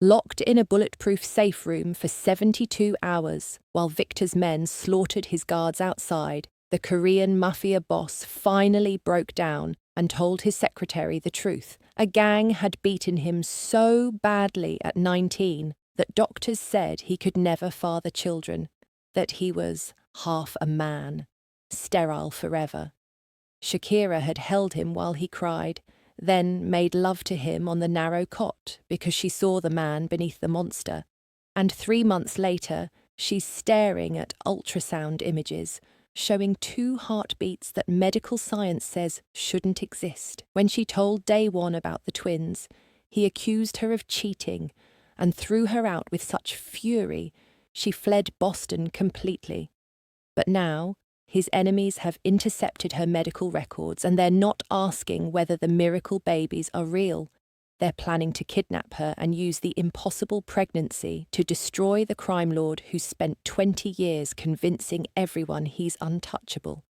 locked in a bulletproof safe room for 72 hours, while Victor's men slaughtered his guards outside, the Korean mafia boss finally broke down and told his secretary the truth. A gang had beaten him so badly at 19 that doctors said he could never father children, that he was half a man, sterile forever. Shakira had held him while he cried, then made love to him on the narrow cot because she saw the man beneath the monster. And 3 months later, she's staring at ultrasound images, showing 2 heartbeats that medical science says shouldn't exist. When she told Daewon about the twins, he accused her of cheating and threw her out with such fury she fled Boston completely. But now, his enemies have intercepted her medical records and they're not asking whether the miracle babies are real. They're planning to kidnap her and use the impossible pregnancy to destroy the crime lord who spent 20 years convincing everyone he's untouchable.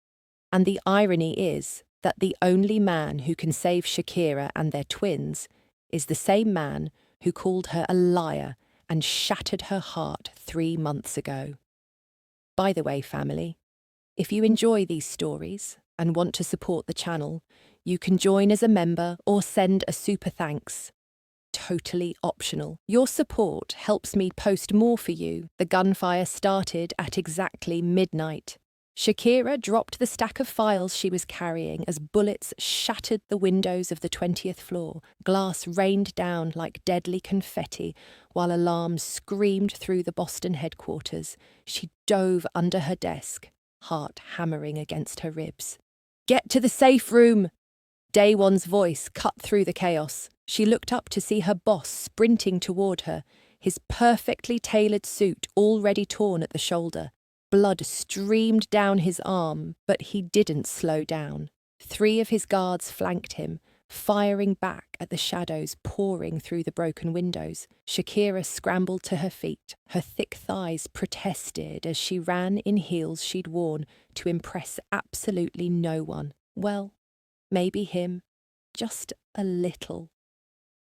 And the irony is that the only man who can save Shakira and their twins is the same man who called her a liar and shattered her heart 3 months ago. By the way, family, if you enjoy these stories and want to support the channel, you can join as a member or send a super thanks. Totally optional. Your support helps me post more for you. The gunfire started at exactly midnight. Shakira dropped the stack of files she was carrying as bullets shattered the windows of the 20th floor. Glass rained down like deadly confetti, while alarms screamed through the Boston headquarters. She dove under her desk, heart hammering against her ribs. "Get to the safe room!" Daewon's voice cut through the chaos. She looked up to see her boss sprinting toward her, his perfectly tailored suit already torn at the shoulder. Blood streamed down his arm, but he didn't slow down. 3 of his guards flanked him, firing back at the shadows pouring through the broken windows. Shakira scrambled to her feet. Her thick thighs protested as she ran in heels she'd worn to impress absolutely no one. Well, maybe him. Just a little.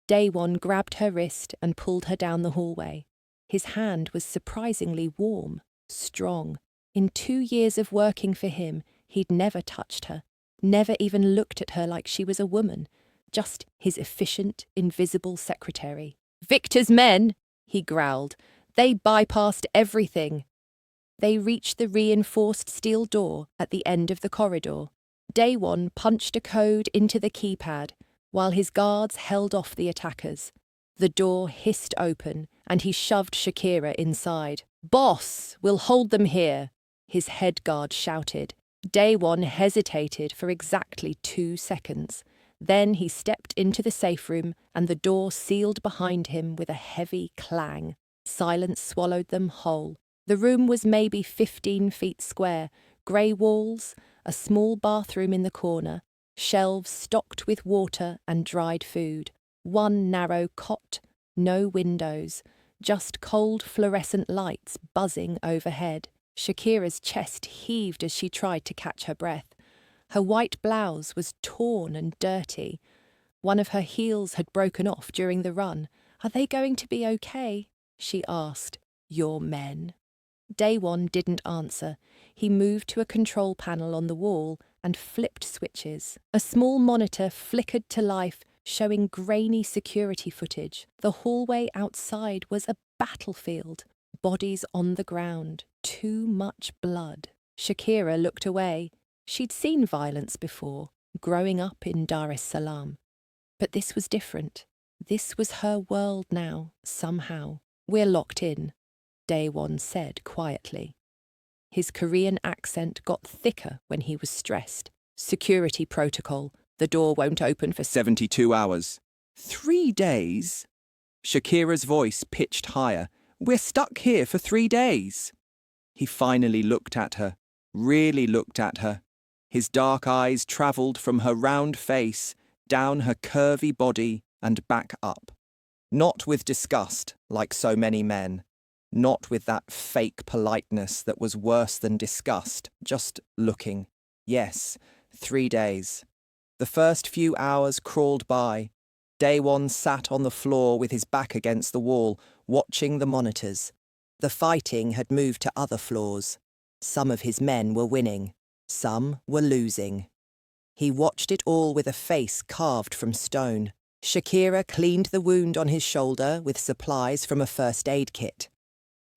Daewon grabbed her wrist and pulled her down the hallway. His hand was surprisingly warm, strong. In 2 years of working for him, he'd never touched her, never even looked at her like she was a woman, just his efficient, invisible secretary. "Victor's men," he growled. "They bypassed everything." They reached the reinforced steel door at the end of the corridor. Daewon punched a code into the keypad, while his guards held off the attackers. The door hissed open, and he shoved Shakira inside. "Boss, we'll hold them here," his head guard shouted. Daewon hesitated for exactly 2 seconds. Then he stepped into the safe room, and the door sealed behind him with a heavy clang. Silence swallowed them whole. The room was maybe 15 feet square, grey walls, a small bathroom in the corner, shelves stocked with water and dried food, 1 narrow cot, no windows, just cold fluorescent lights buzzing overhead. Shakira's chest heaved as she tried to catch her breath. Her white blouse was torn and dirty. One of her heels had broken off during the run. "Are they going to be okay?" she asked. "Your men?" Daewon didn't answer. He moved to a control panel on the wall and flipped switches. A small monitor flickered to life, showing grainy security footage. The hallway outside was a battlefield. Bodies on the ground. Too much blood. Shakira looked away. She'd seen violence before, growing up in Dar es Salaam. But this was different. This was her world now, somehow. "We're locked in," Daewon said quietly. His Korean accent got thicker when he was stressed. "Security protocol. The door won't open for 72 hours. 3 days? Shakira's voice pitched higher. "We're stuck here for 3 days. He finally looked at her, really looked at her. His dark eyes travelled from her round face, down her curvy body, and back up. Not with disgust, like so many men. Not with that fake politeness that was worse than disgust, just looking. Yes, 3 days. The first few hours crawled by. Daewon sat on the floor with his back against the wall, watching the monitors. The fighting had moved to other floors. Some of his men were winning. Some were losing. He watched it all with a face carved from stone. Shakira cleaned the wound on his shoulder with supplies from a first aid kit.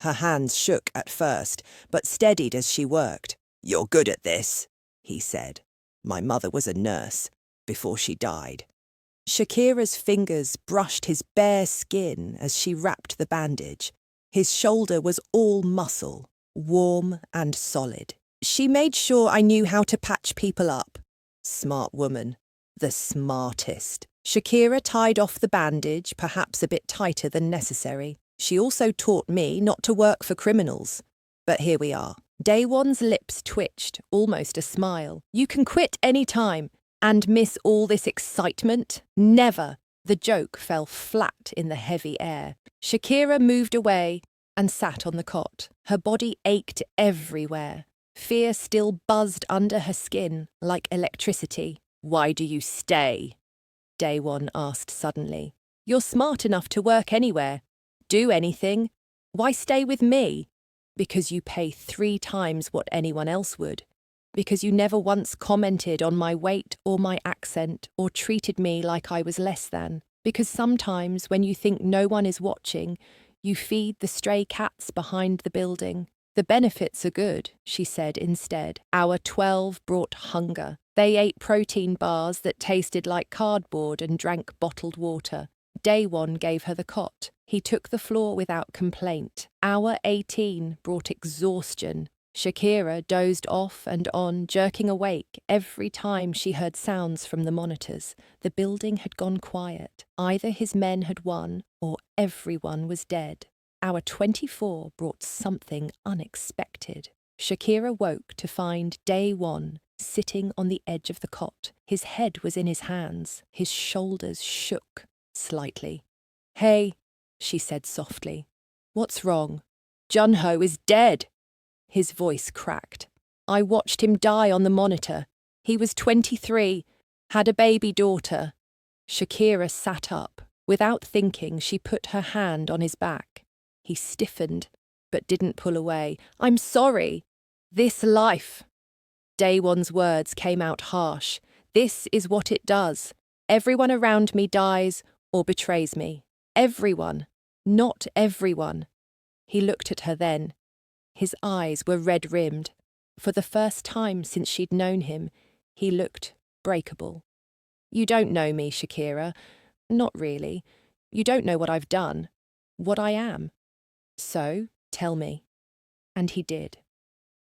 Her hands shook at first, but steadied as she worked. "You're good at this," he said. "My mother was a nurse before she died." Shakira's fingers brushed his bare skin as she wrapped the bandage. His shoulder was all muscle, warm and solid. "She made sure I knew how to patch people up." Smart woman. The smartest. Shakira tied off the bandage, perhaps a bit tighter than necessary. She also taught me not to work for criminals. But here we are. Daewon's lips twitched, almost a smile. "You can quit any time. And miss all this excitement? Never." The joke fell flat in the heavy air. Shakira moved away and sat on the cot. Her body ached everywhere. Fear still buzzed under her skin like electricity. "Why do you stay?" Daewon asked suddenly. "You're smart enough to work anywhere. Do anything. Why stay with me?" "Because you pay 3 times what anyone else would. Because you never once commented on my weight or my accent or treated me like I was less than. Because sometimes when you think no one is watching, you feed the stray cats behind the building. The benefits are good," she said instead. "Our 12 brought hunger. They ate protein bars that tasted like cardboard and drank bottled water." Daewon gave her the cot. He took the floor without complaint. Hour 18 brought exhaustion. Shakira dozed off and on, jerking awake every time she heard sounds from the monitors. The building had gone quiet. Either his men had won, or everyone was dead. Hour 24 brought something unexpected. Shakira woke to find Daewon sitting on the edge of the cot. His head was in his hands. His shoulders shook slightly. "Hey," she said softly. "What's wrong?" "Junho is dead." His voice cracked. "I watched him die on the monitor. He was 23, had a baby daughter." Shakira sat up. Without thinking, she put her hand on his back. He stiffened, but didn't pull away. "I'm sorry. This life." Daewon's words came out harsh. "This is what it does. Everyone around me dies or betrays me. Everyone. Not everyone." He looked at her then. His eyes were red-rimmed. For the first time since she'd known him, he looked breakable. "You don't know me, Shakira. Not really. You don't know what I've done. What I am. So, tell me." And he did.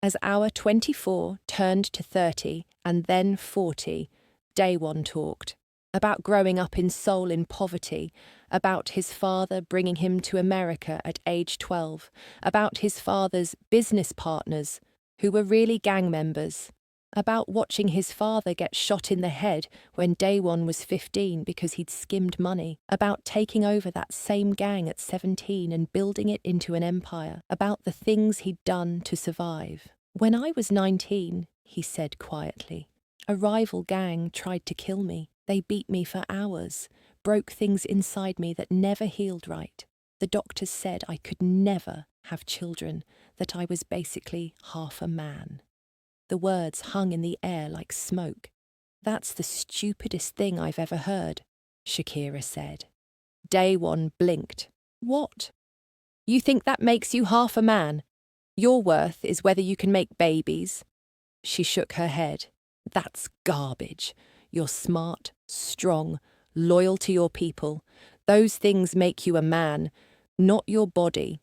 As hour 24 turned to 30 and then 40, Daewon talked. About growing up in Seoul in poverty, about his father bringing him to America at age 12, about his father's business partners, who were really gang members, about watching his father get shot in the head when Daewon was 15 because he'd skimmed money, about taking over that same gang at 17 and building it into an empire, about the things he'd done to survive. "When I was 19, he said quietly, a rival gang tried to kill me. They beat me for hours, broke things inside me that never healed right. The doctors said I could never have children, that I was basically half a man." The words hung in the air like smoke. "That's the stupidest thing I've ever heard," Shakira said. Daewon blinked. "What? You think that makes you half a man? Your worth is whether you can make babies?" She shook her head. "That's garbage. You're smart, strong, loyal to your people. Those things make you a man, not your body."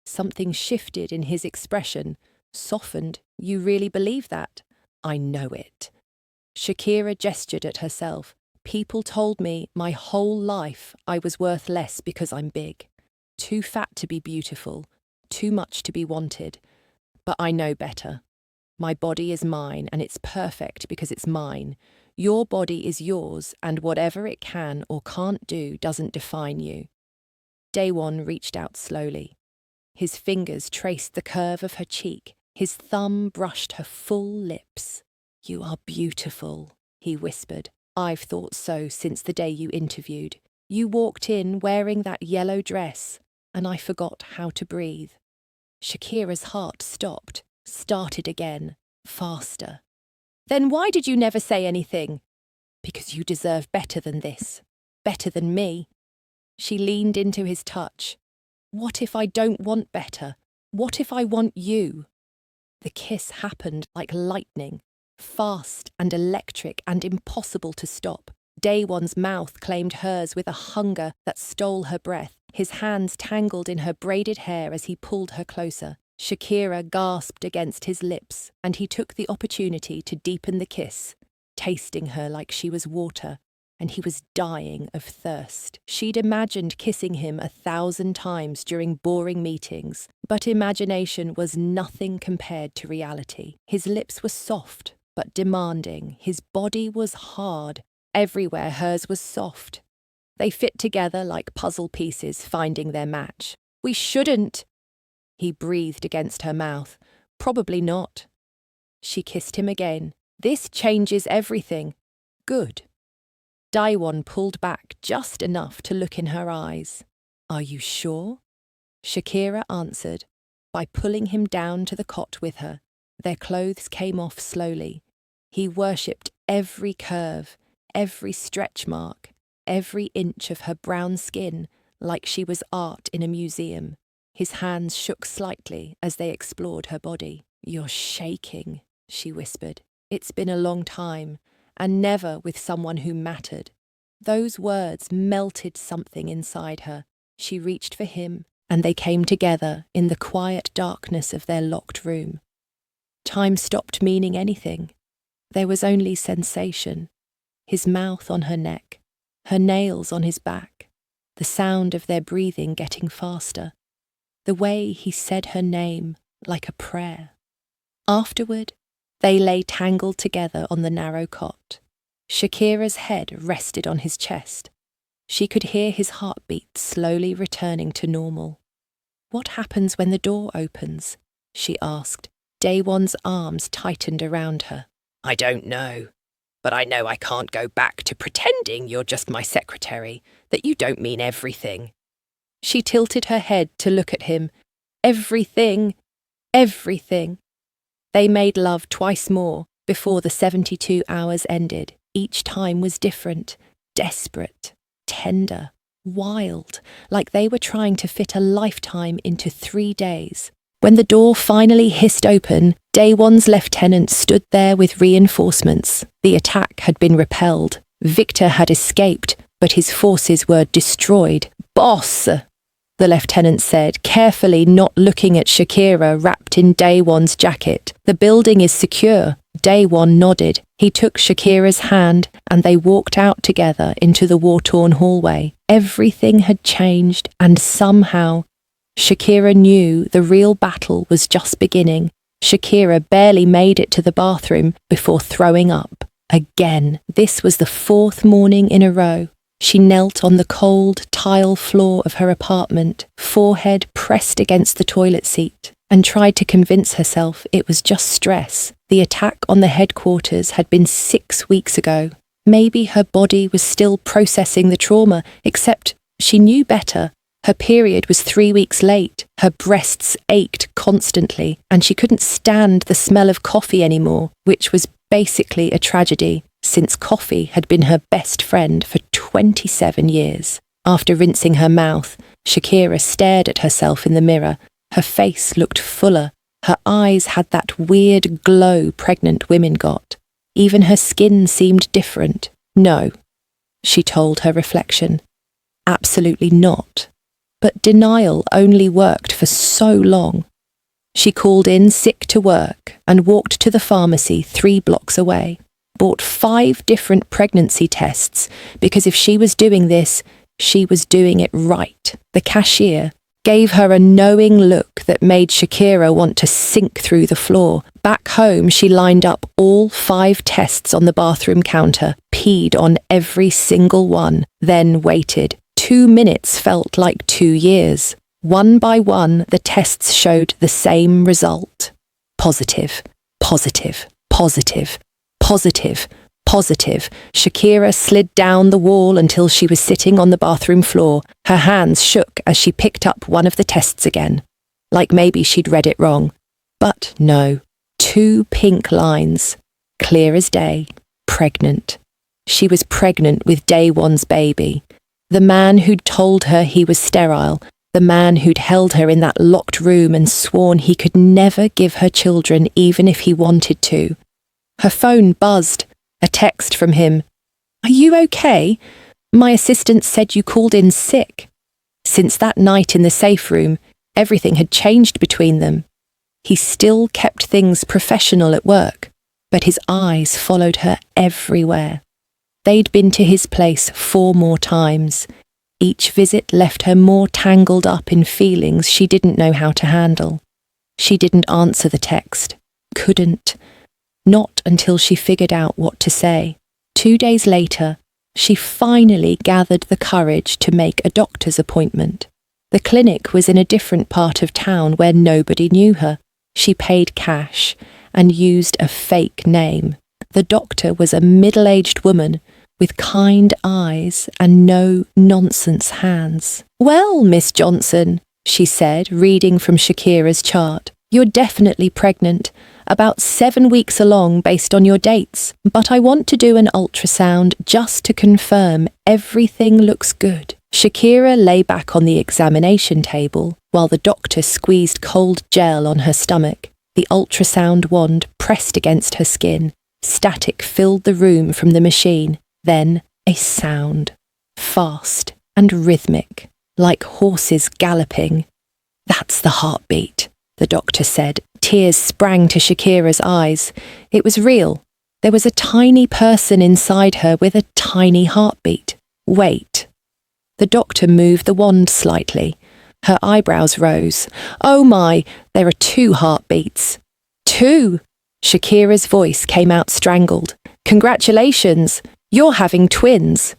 Something shifted in his expression, softened. "You really believe that?" "I know it." Shakira gestured at herself. "People told me my whole life I was worth less because I'm big. Too fat to be beautiful, too much to be wanted. But I know better. My body is mine, and it's perfect because it's mine. Your body is yours, and whatever it can or can't do doesn't define you." Daewon reached out slowly. His fingers traced the curve of her cheek. His thumb brushed her full lips. "You are beautiful," he whispered. I've thought so since the day you interviewed. You walked in wearing that yellow dress, and I forgot how to breathe. Shakira's heart stopped, started again, faster. Then why did you never say anything? Because you deserve better than this. Better than me. She leaned into his touch. What if I don't want better? What if I want you? The kiss happened like lightning, fast and electric and impossible to stop. Daewon's mouth claimed hers with a hunger that stole her breath. His hands tangled in her braided hair as he pulled her closer. Shakira gasped against his lips, and he took the opportunity to deepen the kiss, tasting her like she was water, and he was dying of thirst. She'd imagined kissing him 1,000 times during boring meetings, but imagination was nothing compared to reality. His lips were soft, but demanding. His body was hard. Everywhere hers was soft. They fit together like puzzle pieces finding their match. We shouldn't. He breathed against her mouth. Probably not. She kissed him again. This changes everything. Good. Daewon pulled back just enough to look in her eyes. Are you sure? Shakira answered by pulling him down to the cot with her. Their clothes came off slowly. He worshipped every curve, every stretch mark, every inch of her brown skin like she was art in a museum. His hands shook slightly as they explored her body. You're shaking, she whispered. It's been a long time, and never with someone who mattered. Those words melted something inside her. She reached for him, and they came together in the quiet darkness of their locked room. Time stopped meaning anything. There was only sensation. His mouth on her neck, her nails on his back, the sound of their breathing getting faster, the way he said her name like a prayer. Afterward, they lay tangled together on the narrow cot. Shakira's head rested on his chest. She could hear his heartbeat slowly returning to normal. What happens when the door opens? She asked. Daewon's arms tightened around her. I don't know, but I know I can't go back to pretending you're just my secretary, that you don't mean everything. She tilted her head to look at him. Everything. Everything. They made love twice more before the 72 hours ended. Each time was different, desperate, tender, wild, like they were trying to fit a lifetime into 3 days. When the door finally hissed open, Daewon's lieutenant stood there with reinforcements. The attack had been repelled. Victor had escaped, but his forces were destroyed. Boss! The lieutenant said, carefully not looking at Shakira wrapped in Daewon's jacket. The building is secure. Daewon nodded. He took Shakira's hand and they walked out together into the war-torn hallway. Everything had changed, and somehow Shakira knew the real battle was just beginning. Shakira barely made it to the bathroom before throwing up. Again. This was the 4th morning in a row. She knelt on the cold tile floor of her apartment, forehead pressed against the toilet seat, and tried to convince herself it was just stress. The attack on the headquarters had been 6 weeks ago. Maybe her body was still processing the trauma, except she knew better. Her period was 3 weeks late. Her breasts ached constantly, and she couldn't stand the smell of coffee anymore, which was basically a tragedy, since coffee had been her best friend for 27 years. After rinsing her mouth, Shakira stared at herself in the mirror. Her face looked fuller. Her eyes had that weird glow pregnant women got. Even her skin seemed different. No, she told her reflection. Absolutely not. But denial only worked for so long. She called in sick to work and walked to the pharmacy 3 blocks away. Bought 5 different pregnancy tests because if she was doing this, she was doing it right. The cashier gave her a knowing look that made Shakira want to sink through the floor. Back home, she lined up all 5 tests on the bathroom counter, peed on every single one, then waited. 2 minutes felt like 2 years. One by one, the tests showed the same result. Positive, positive, positive, positive, Positive, Shakira slid down the wall until she was sitting on the bathroom floor. Her hands shook as she picked up one of the tests again. Like maybe she'd read it wrong. But no, 2 pink lines. Clear as day. Pregnant. She was pregnant with day one's baby. The man who'd told her he was sterile, the man who'd held her in that locked room and sworn he could never give her children even if he wanted to. Her phone buzzed. A text from him. Are you okay? My assistant said you called in sick. Since that night in the safe room, everything had changed between them. He still kept things professional at work, but his eyes followed her everywhere. They'd been to his place 4 more times. Each visit left her more tangled up in feelings she didn't know how to handle. She didn't answer the text. Couldn't. Not until she figured out what to say. 2 days later, she finally gathered the courage to make a doctor's appointment. The clinic was in a different part of town where nobody knew her. She paid cash and used a fake name. The doctor was a middle-aged woman with kind eyes and no-nonsense hands. Well, Miss Johnson, she said, reading from Shakira's chart, you're definitely pregnant. About 7 weeks along based on your dates, but I want to do an ultrasound just to confirm everything looks good. Shakira lay back on the examination table while the doctor squeezed cold gel on her stomach. The ultrasound wand pressed against her skin. Static filled the room from the machine. Then a sound, fast and rhythmic, like horses galloping. That's the heartbeat, the doctor said. Tears sprang to Shakira's eyes. It was real. There was a tiny person inside her with a tiny heartbeat. Wait. The doctor moved the wand slightly. Her eyebrows rose. Oh my, there are 2 heartbeats. 2! Shakira's voice came out strangled. Congratulations, you're having twins.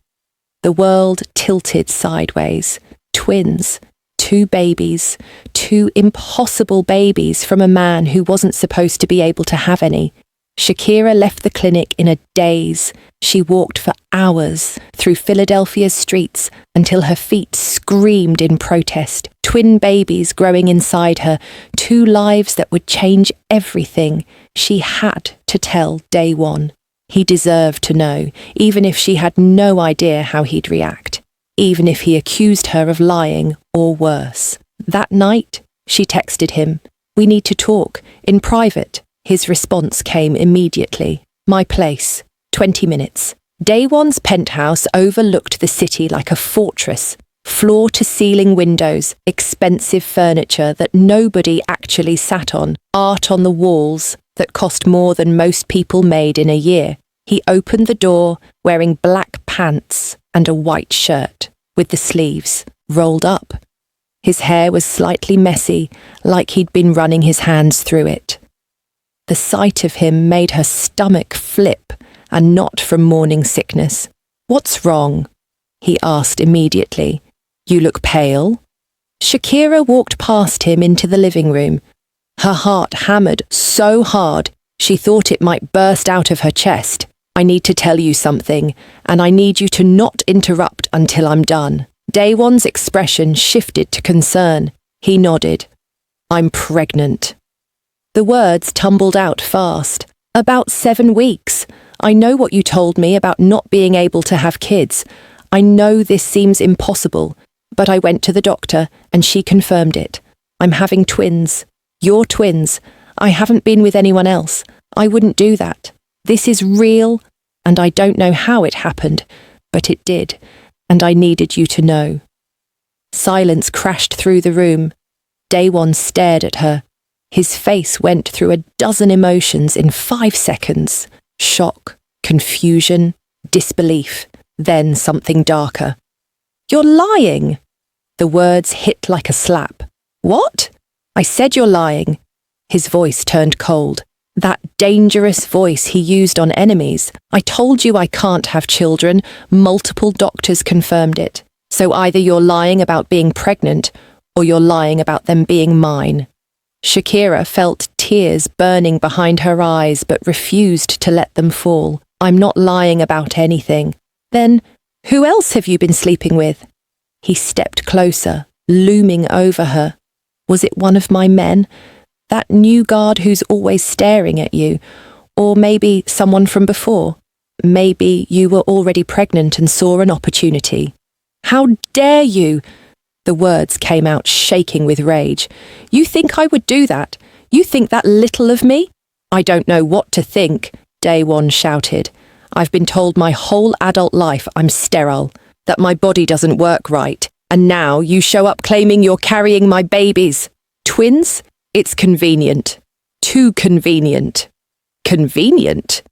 The world tilted sideways. Twins. 2 babies, 2 impossible babies from a man who wasn't supposed to be able to have any. Shakira left the clinic in a daze. She walked for hours through Philadelphia's streets until her feet screamed in protest. Twin babies growing inside her, 2 lives that would change everything. She had to tell day one. He deserved to know, even if she had no idea how he'd react. Even if he accused her of lying or worse. That night, she texted him, "We need to talk, in private." His response came immediately. My place, 20 minutes. Day one's penthouse overlooked the city like a fortress. Floor-to-ceiling windows, expensive furniture that nobody actually sat on, art on the walls that cost more than most people made in a year. He opened the door, wearing black pants and a white shirt, with the sleeves rolled up. His hair was slightly messy, like he'd been running his hands through it. The sight of him made her stomach flip, and not from morning sickness. "What's wrong?" he asked immediately. "You look pale." Shakira walked past him into the living room. Her heart hammered so hard she thought it might burst out of her chest. "I need to tell you something, and I need you to not interrupt until I'm done." Day one's expression shifted to concern. He nodded. "I'm pregnant." The words tumbled out fast. "About 7 weeks. I know what you told me about not being able to have kids. I know this seems impossible, but I went to the doctor and she confirmed it. I'm having twins. You're twins. I haven't been with anyone else. I wouldn't do that. This is real, and I don't know how it happened, but it did, and I needed you to know." Silence crashed through the room. Day one stared at her. His face went through a dozen emotions in 5 seconds. Shock, confusion, disbelief, then something darker. "You're lying!" The words hit like a slap. "What?" "I said you're lying." His voice turned cold. That dangerous voice he used on enemies. "I told you I can't have children. Multiple doctors confirmed it. So either you're lying about being pregnant, or you're lying about them being mine." Shakira felt tears burning behind her eyes but refused to let them fall. I'm not lying about anything. Then, who else have you been sleeping with? He stepped closer, looming over her. Was it one of my men? That new guard who's always staring at you? Or maybe someone from before? Maybe you were already pregnant and saw an opportunity. How dare you? The words came out shaking with rage. You think I would do that? You think that little of me? I don't know what to think, Daewon shouted. I've been told my whole adult life I'm sterile, that my body doesn't work right, and now you show up claiming you're carrying my babies. Twins? It's convenient. Too convenient. Convenient?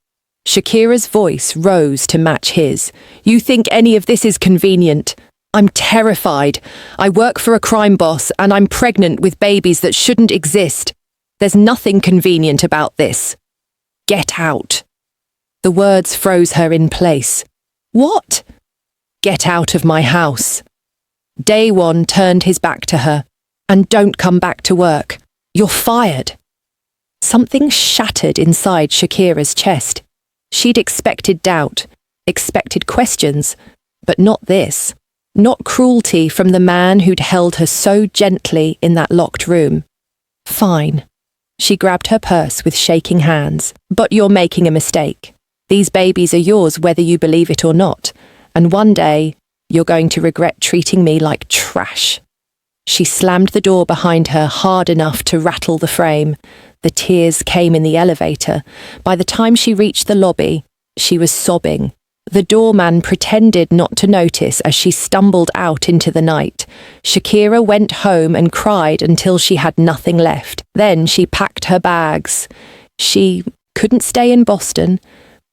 Shakira's voice rose to match his. You think any of this is convenient? I'm terrified. I work for a crime boss and I'm pregnant with babies that shouldn't exist. There's nothing convenient about this. Get out. The words froze her in place. What? Get out of my house. Daewon turned his back to her. And don't come back to work. You're fired. Something shattered inside Shakira's chest. She'd expected doubt, expected questions, but not this. Not cruelty from the man who'd held her so gently in that locked room. Fine. She grabbed her purse with shaking hands. But you're making a mistake. These babies are yours whether you believe it or not, and one day you're going to regret treating me like trash. She slammed the door behind her hard enough to rattle the frame. The tears came in the elevator. By the time she reached the lobby, she was sobbing. The doorman pretended not to notice as she stumbled out into the night. Shakira went home and cried until she had nothing left. Then she packed her bags. She couldn't stay in Boston.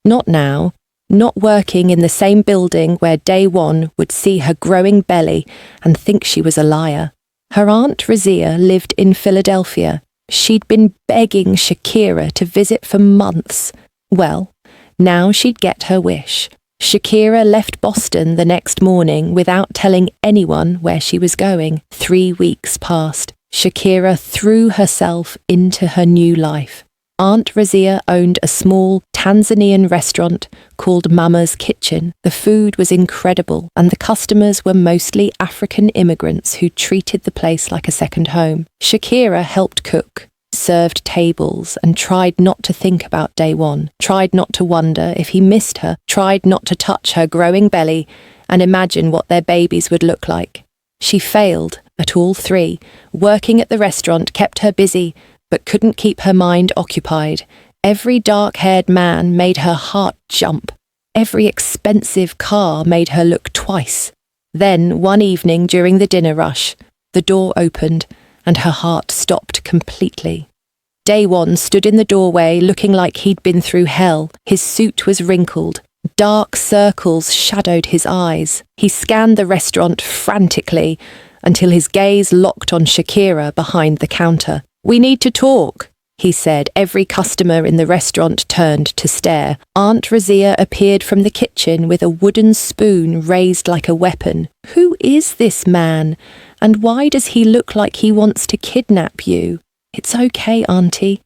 Not now. Not working in the same building where Daewon would see her growing belly and think she was a liar. Her Aunt Razia lived in Philadelphia. She'd been begging Shakira to visit for months. Well, now she'd get her wish. Shakira left Boston the next morning without telling anyone where she was going. 3 weeks passed. Shakira threw herself into her new life. Aunt Razia owned a small Tanzanian restaurant called Mama's Kitchen. The food was incredible, and the customers were mostly African immigrants who treated the place like a second home. Shakira helped cook, served tables, and tried not to think about Daewon, tried not to wonder if he missed her, tried not to touch her growing belly and imagine what their babies would look like. She failed at all three. Working at the restaurant kept her busy, but couldn't keep her mind occupied. Every dark-haired man made her heart jump. Every expensive car made her look twice. Then, one evening during the dinner rush, the door opened and her heart stopped completely. Daewon stood in the doorway looking like he'd been through hell. His suit was wrinkled. Dark circles shadowed his eyes. He scanned the restaurant frantically until his gaze locked on Shakira behind the counter. We need to talk, he said. Every customer in the restaurant turned to stare. Aunt Razia appeared from the kitchen with a wooden spoon raised like a weapon. Who is this man? And why does he look like he wants to kidnap you? It's okay, Auntie.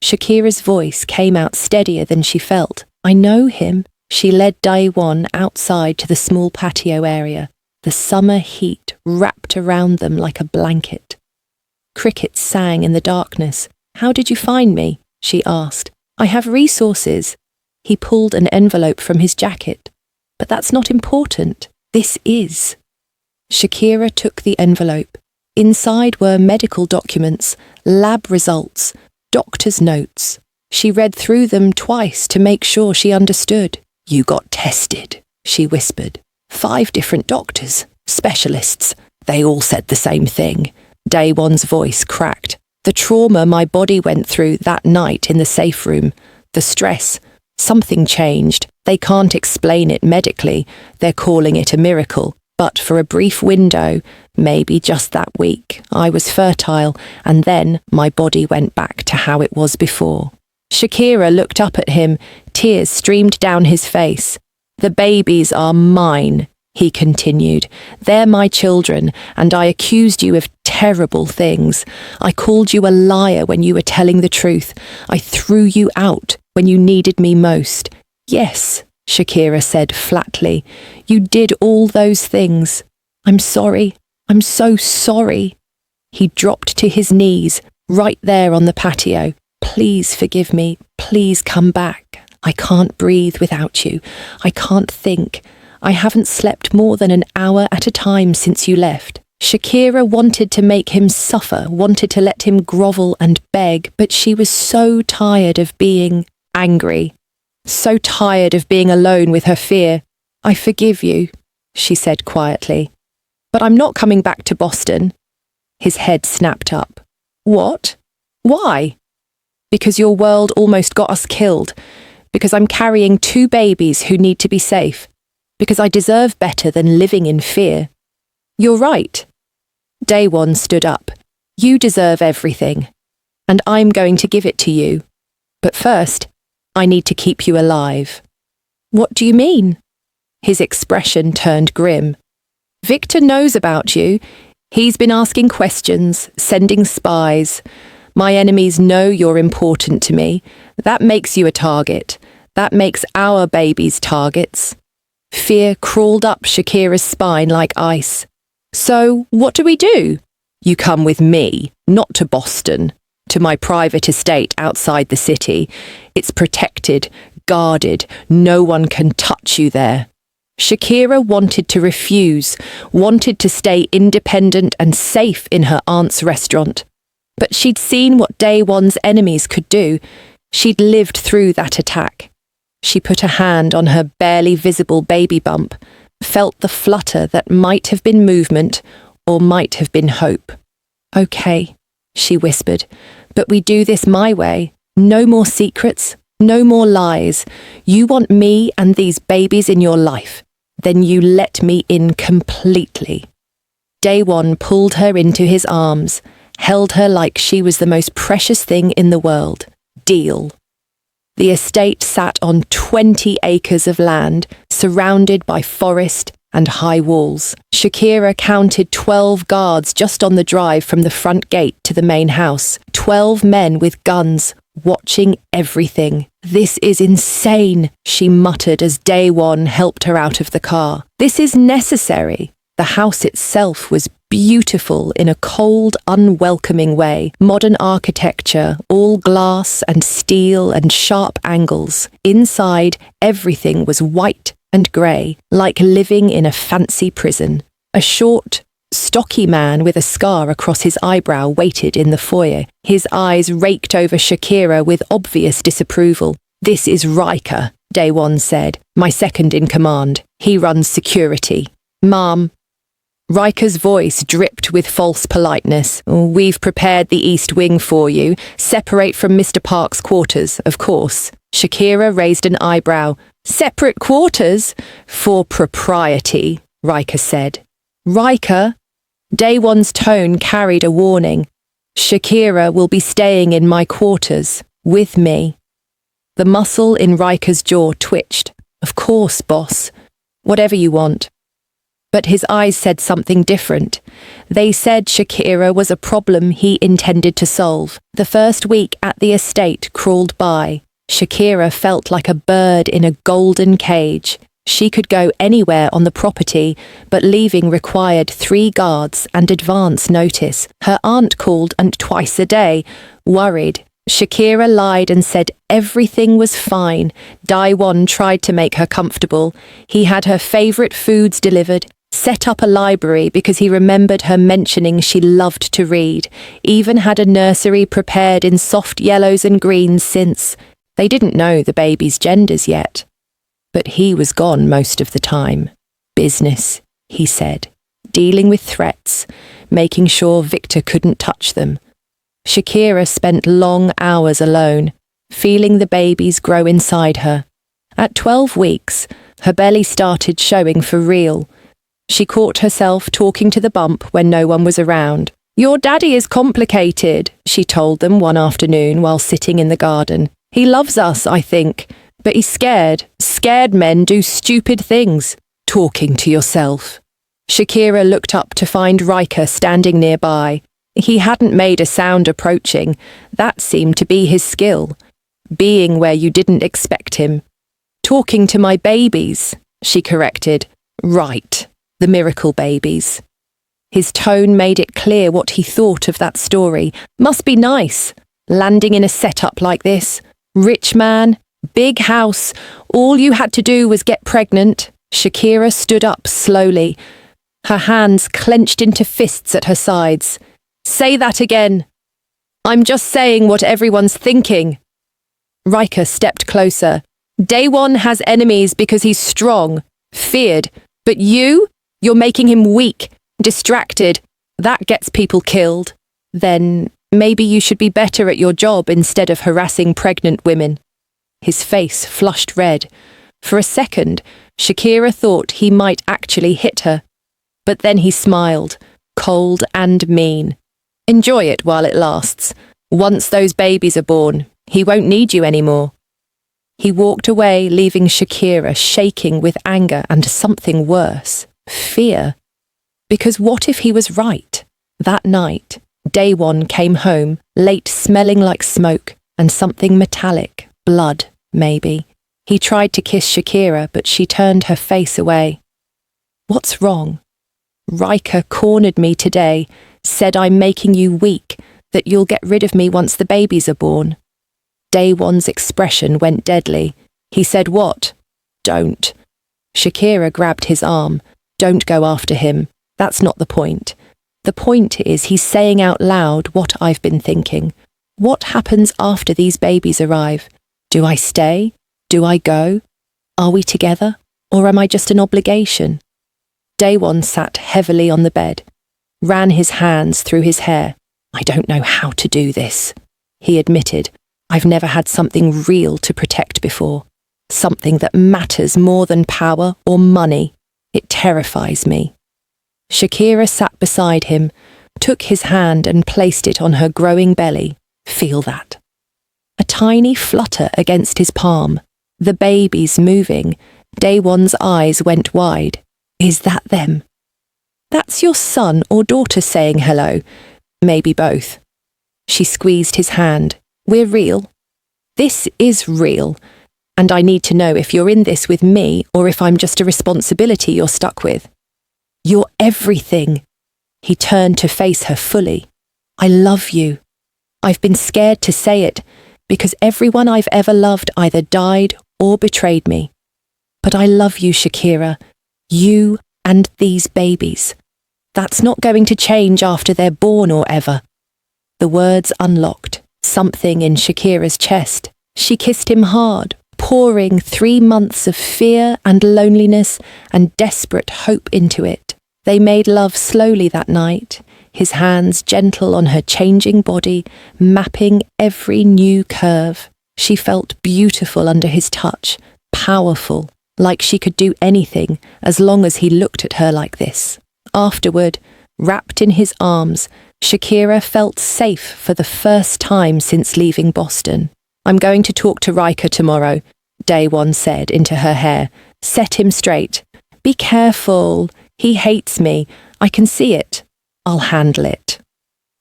Shakira's voice came out steadier than she felt. I know him. She led Daewon outside to the small patio area. The summer heat wrapped around them like a blanket. Crickets sang in the darkness. How did you find me? She asked. I have resources. He pulled an envelope from his jacket. But that's not important. This is. Shakira took the envelope. Inside were medical documents, lab results, doctor's notes. She read through them twice to make sure she understood. You got tested, she whispered. 5 different doctors, specialists. They all said the same thing. Daewon's voice cracked. The trauma my body went through that night in the safe room, the stress, something changed. They can't explain it medically. They're calling it a miracle. But for a brief window, maybe just that week, I was fertile, and then my body went back to how it was before. Shakira looked up at him. Tears streamed down his face. The babies are mine, he continued. They're my children, and I accused you of terrible things. I called you a liar when you were telling the truth. I threw you out when you needed me most. Yes, Shakira said flatly. You did all those things. I'm sorry. I'm so sorry. He dropped to his knees, right there on the patio. Please forgive me. Please come back. I can't breathe without you. I can't think. I haven't slept more than an hour at a time since you left. Shakira wanted to make him suffer, wanted to let him grovel and beg, but she was so tired of being angry, so tired of being alone with her fear. I forgive you, she said quietly. But I'm not coming back to Boston. His head snapped up. What? Why? Because your world almost got us killed. Because I'm carrying 2 babies who need to be safe. Because I deserve better than living in fear. You're right. Daewon stood up. You deserve everything. And I'm going to give it to you. But first, I need to keep you alive. What do you mean? His expression turned grim. Victor knows about you. He's been asking questions, sending spies. My enemies know you're important to me. That makes you a target. That makes our babies targets. Fear crawled up Shakira's spine like ice. So, what do we do? You come with me, not to Boston, to my private estate outside the city. It's protected, guarded. No one can touch you there. Shakira wanted to refuse, wanted to stay independent and safe in her aunt's restaurant. But she'd seen what Daewon's enemies could do. She'd lived through that attack. She put a hand on her barely visible baby bump, felt the flutter that might have been movement or might have been hope. Okay, she whispered, but we do this my way. No more secrets, no more lies. You want me and these babies in your life. Then you let me in completely. Daewon pulled her into his arms, held her like she was the most precious thing in the world. Deal. The estate sat on 20 acres of land, surrounded by forest and high walls. Shakira counted 12 guards just on the drive from the front gate to the main house. 12 men with guns, watching everything. This is insane, she muttered as Daewon helped her out of the car. This is necessary. The house itself was beautiful in a cold, unwelcoming way. Modern architecture, all glass and steel and sharp angles. Inside, everything was white and grey, like living in a fancy prison. A short, stocky man with a scar across his eyebrow waited in the foyer. His eyes raked over Shakira with obvious disapproval. This is Riker, Daewon said, my second in command. He runs security. Ma'am. Riker's voice dripped with false politeness. We've prepared the East Wing for you. Separate from Mr. Park's quarters, of course. Shakira raised an eyebrow. Separate quarters? For propriety, Riker said. Riker? Daewon's tone carried a warning. Shakira will be staying in my quarters, with me. The muscle in Riker's jaw twitched. Of course, boss. Whatever you want. But his eyes said something different. They said Shakira was a problem he intended to solve. The first week at the estate crawled by. Shakira felt like a bird in a golden cage. She could go anywhere on the property, but leaving required 3 guards and advance notice. Her aunt called and twice a day, worried. Shakira lied and said everything was fine. Daewon tried to make her comfortable. He had her favourite foods delivered, set up a library because he remembered her mentioning she loved to read, even had a nursery prepared in soft yellows and greens since. They didn't know the babies' genders yet. But he was gone most of the time. Business, he said, dealing with threats, making sure Victor couldn't touch them. Shakira spent long hours alone, feeling the babies grow inside her. At 12 weeks, her belly started showing for real. She caught herself talking to the bump when no one was around. Your daddy is complicated, she told them one afternoon while sitting in the garden. He loves us, I think, but he's scared. Scared men do stupid things. Talking to yourself. Shakira looked up to find Riker standing nearby. He hadn't made a sound approaching. That seemed to be his skill. Being where you didn't expect him. talking to my babies, she corrected. Right, the miracle babies. His tone made it clear what he thought of that story. Must be nice, landing in a setup like this. Rich man, big house, all you had to do was get pregnant. Shakira stood up slowly, her hands clenched into fists at her sides. Say that again. I'm just saying what everyone's thinking. Riker stepped closer. Daewon has enemies because he's strong, feared. But you're making him weak, distracted. That gets people killed. Then maybe you should be better at your job instead of harassing pregnant women. His face flushed red. For a second, Shakira thought he might actually hit her. But then he smiled, cold and mean. Enjoy it while it lasts. Once those babies are born, he won't need you anymore. He walked away, leaving Shakira shaking with anger and something worse, fear. Because what if he was right? That night, Daewon came home, late, smelling like smoke and something metallic, blood, maybe. He tried to kiss Shakira, but she turned her face away. What's wrong? Riker cornered me today, said I'm making you weak, that you'll get rid of me once the babies are born. Daewon's expression went deadly. He said what? Don't. Shakira grabbed his arm. Don't go after him. That's not the point. The point is he's saying out loud what I've been thinking. What happens after these babies arrive? Do I stay? Do I go? Are we together? Or am I just an obligation? Daewon sat heavily on the bed, ran his hands through his hair. I don't know how to do this, he admitted. I've never had something real to protect before. Something that matters more than power or money. It terrifies me. Shakira sat beside him, took his hand and placed it on her growing belly. Feel that. A tiny flutter against his palm. The babies moving. Daewon's eyes went wide. Is that them? That's your son or daughter saying hello. Maybe both. She squeezed his hand. We're real. This is real. And I need to know if you're in this with me or if I'm just a responsibility you're stuck with. You're everything. He turned to face her fully. I love you. I've been scared to say it because everyone I've ever loved either died or betrayed me. But I love you, Shakira. You and these babies. That's not going to change after they're born or ever. The words unlocked something in Shakira's chest. She kissed him hard, pouring 3 months of fear and loneliness and desperate hope into it. They made love slowly that night, his hands gentle on her changing body, mapping every new curve. She felt beautiful under his touch, powerful, like she could do anything as long as he looked at her like this. Afterward, wrapped in his arms, Shakira felt safe for the first time since leaving Boston. I'm going to talk to Riker tomorrow, Daewon said into her hair. Set him straight. Be careful. He hates me. I can see it. I'll handle it.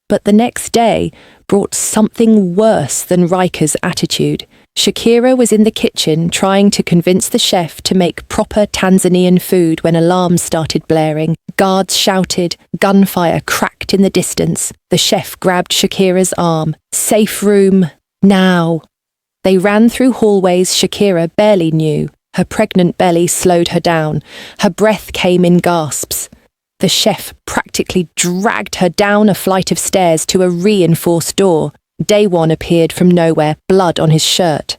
But the next day brought something worse than Riker's attitude. Shakira was in the kitchen trying to convince the chef to make proper Tanzanian food when alarms started blaring. Guards shouted, gunfire cracked in the distance. The chef grabbed Shakira's arm. Safe room, now. They ran through hallways Shakira barely knew. Her pregnant belly slowed her down. Her breath came in gasps. The chef practically dragged her down a flight of stairs to a reinforced door. Daewon appeared from nowhere, blood on his shirt.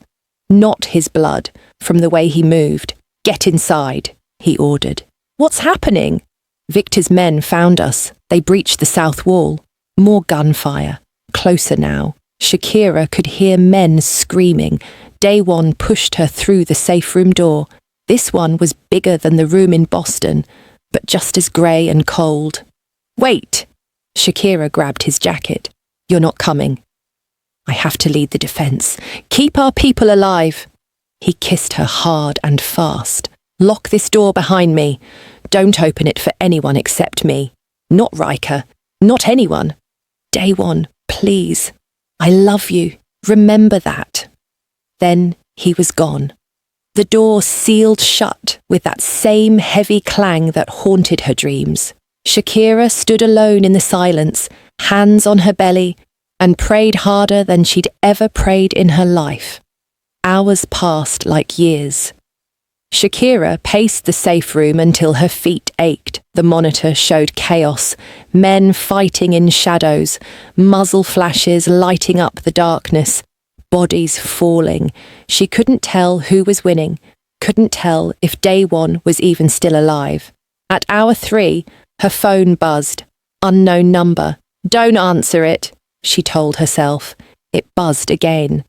Not his blood, from the way he moved. Get inside, he ordered. What's happening? Victor's men found us. They breached the south wall. More gunfire. Closer now. Shakira could hear men screaming. Daewon pushed her through the safe room door. This one was bigger than the room in Boston, but just as grey and cold. Wait! Shakira grabbed his jacket. You're not coming. I have to lead the defence. Keep our people alive. He kissed her hard and fast. Lock this door behind me. Don't open it for anyone except me. Not Riker. Not anyone. Daewon, please. I love you. Remember that. Then he was gone. The door sealed shut with that same heavy clang that haunted her dreams. Shakira stood alone in the silence, hands on her belly, and prayed harder than she'd ever prayed in her life. Hours passed like years. Shakira paced the safe room until her feet ached. The monitor showed chaos, men fighting in shadows, muzzle flashes lighting up the darkness, bodies falling. She couldn't tell who was winning, couldn't tell if Day One was even still alive. At hour 3, her phone buzzed. Unknown number. Don't answer it, she told herself. It buzzed again.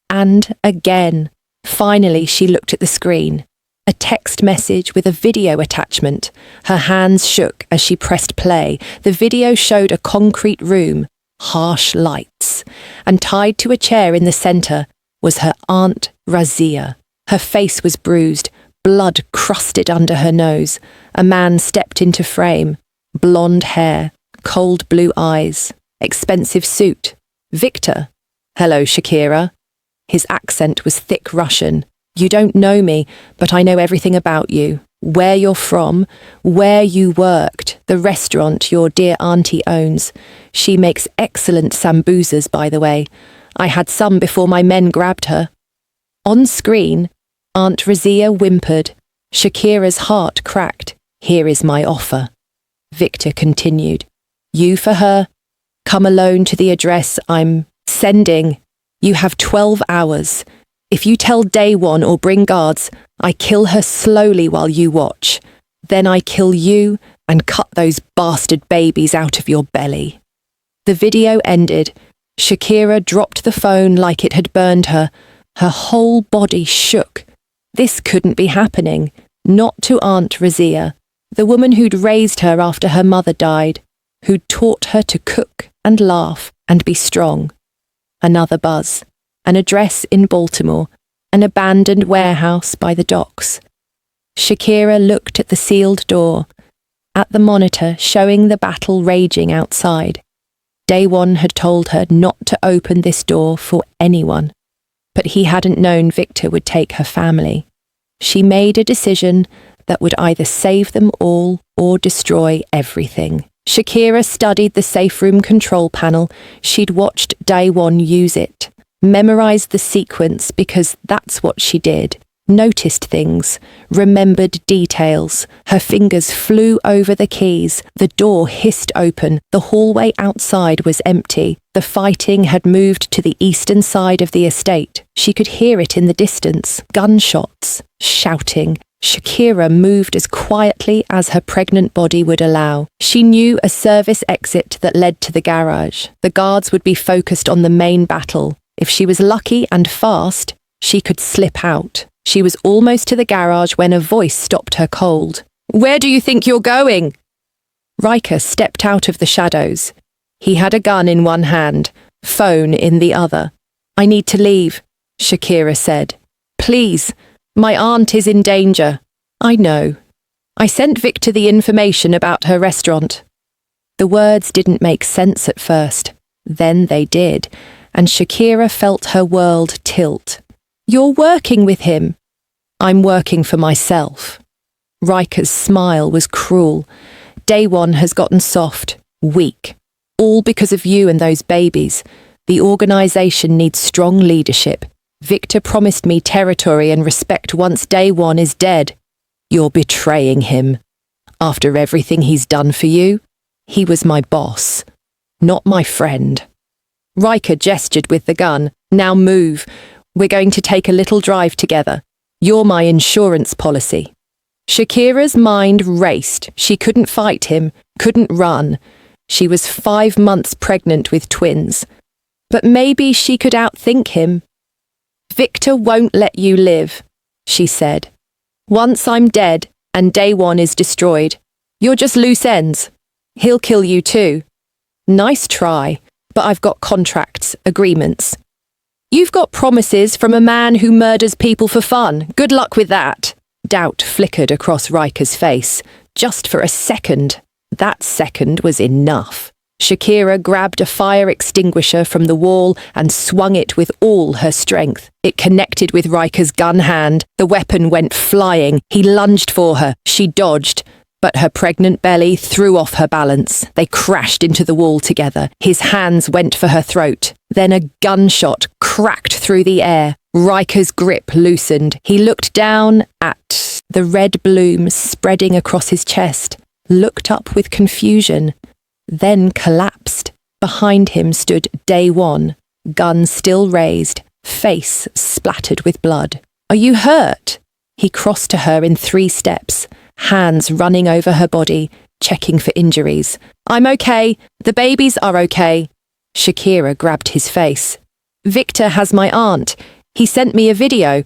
And again. Finally, she looked at the screen. A text message with a video attachment. Her hands shook as she pressed play. The video showed a concrete room, harsh lights, and tied to a chair in the centre was her Aunt Razia. Her face was bruised, blood crusted under her nose. A man stepped into frame. Blonde hair, cold blue eyes, expensive suit. Victor. Hello, Shakira. His accent was thick Russian. You don't know me, but I know everything about you. Where you're from, where you worked, the restaurant your dear auntie owns. She makes excellent sambusas, by the way. I had some before my men grabbed her. On screen, Aunt Razia whimpered. Shakira's heart cracked. Here is my offer. Victor continued. You for her. Come alone to the address I'm sending. You have 12 hours. If you tell Day One or bring guards, I kill her slowly while you watch. Then I kill you and cut those bastard babies out of your belly. The video ended. Shakira dropped the phone like it had burned her. Her whole body shook. This couldn't be happening. Not to Aunt Razia, the woman who'd raised her after her mother died, who'd taught her to cook and laugh and be strong. Another buzz. An address in Baltimore, an abandoned warehouse by the docks. Shakira looked at the sealed door, at the monitor showing the battle raging outside. Day One had told her not to open this door for anyone, but he hadn't known Victor would take her family. She made a decision that would either save them all or destroy everything. Shakira studied the safe room control panel. She'd watched Day One use it. Memorized the sequence because that's what she did. Noticed things, remembered details. Her fingers flew over the keys. The door hissed open. The hallway outside was empty. The fighting had moved to the eastern side of the estate. She could hear it in the distance. Gunshots, shouting. Shakira moved as quietly as her pregnant body would allow. She knew a service exit that led to the garage. The guards would be focused on the main battle. If she was lucky and fast, she could slip out. She was almost to the garage when a voice stopped her cold. Where do you think you're going? Riker stepped out of the shadows. He had a gun in one hand, phone in the other. I need to leave, Shakira said. Please, my aunt is in danger. I know. I sent Victor the information about her restaurant. The words didn't make sense at first. Then they did. And Shakira felt her world tilt. You're working with him. I'm working for myself. Riker's smile was cruel. Day One has gotten soft, weak. All because of you and those babies. The organization needs strong leadership. Victor promised me territory and respect once Day One is dead. You're betraying him. After everything he's done for you, he was my boss, not my friend. Riker gestured with the gun. Now move. We're going to take a little drive together. You're my insurance policy. Shakira's mind raced. She couldn't fight him, couldn't run. She was 5 months pregnant with twins. But maybe she could outthink him. Victor won't let you live, she said. Once I'm dead and Day One is destroyed, you're just loose ends. He'll kill you too. Nice try. But I've got contracts, agreements. You've got promises from a man who murders people for fun. Good luck with that. Doubt flickered across Riker's face. Just for a second. That second was enough. Shakira grabbed a fire extinguisher from the wall and swung it with all her strength. It connected with Riker's gun hand. The weapon went flying. He lunged for her. She dodged, but her pregnant belly threw off her balance. They crashed into the wall together. His hands went for her throat. Then a gunshot cracked through the air. Riker's grip loosened. He looked down at the red bloom spreading across his chest, looked up with confusion, then collapsed. Behind him stood Day One, gun still raised, face splattered with blood. "Are you hurt?" He crossed to her in 3 steps, hands running over her body, checking for injuries. "I'm okay. The babies are okay." Shakira grabbed his face. "Victor has my aunt. He sent me a video.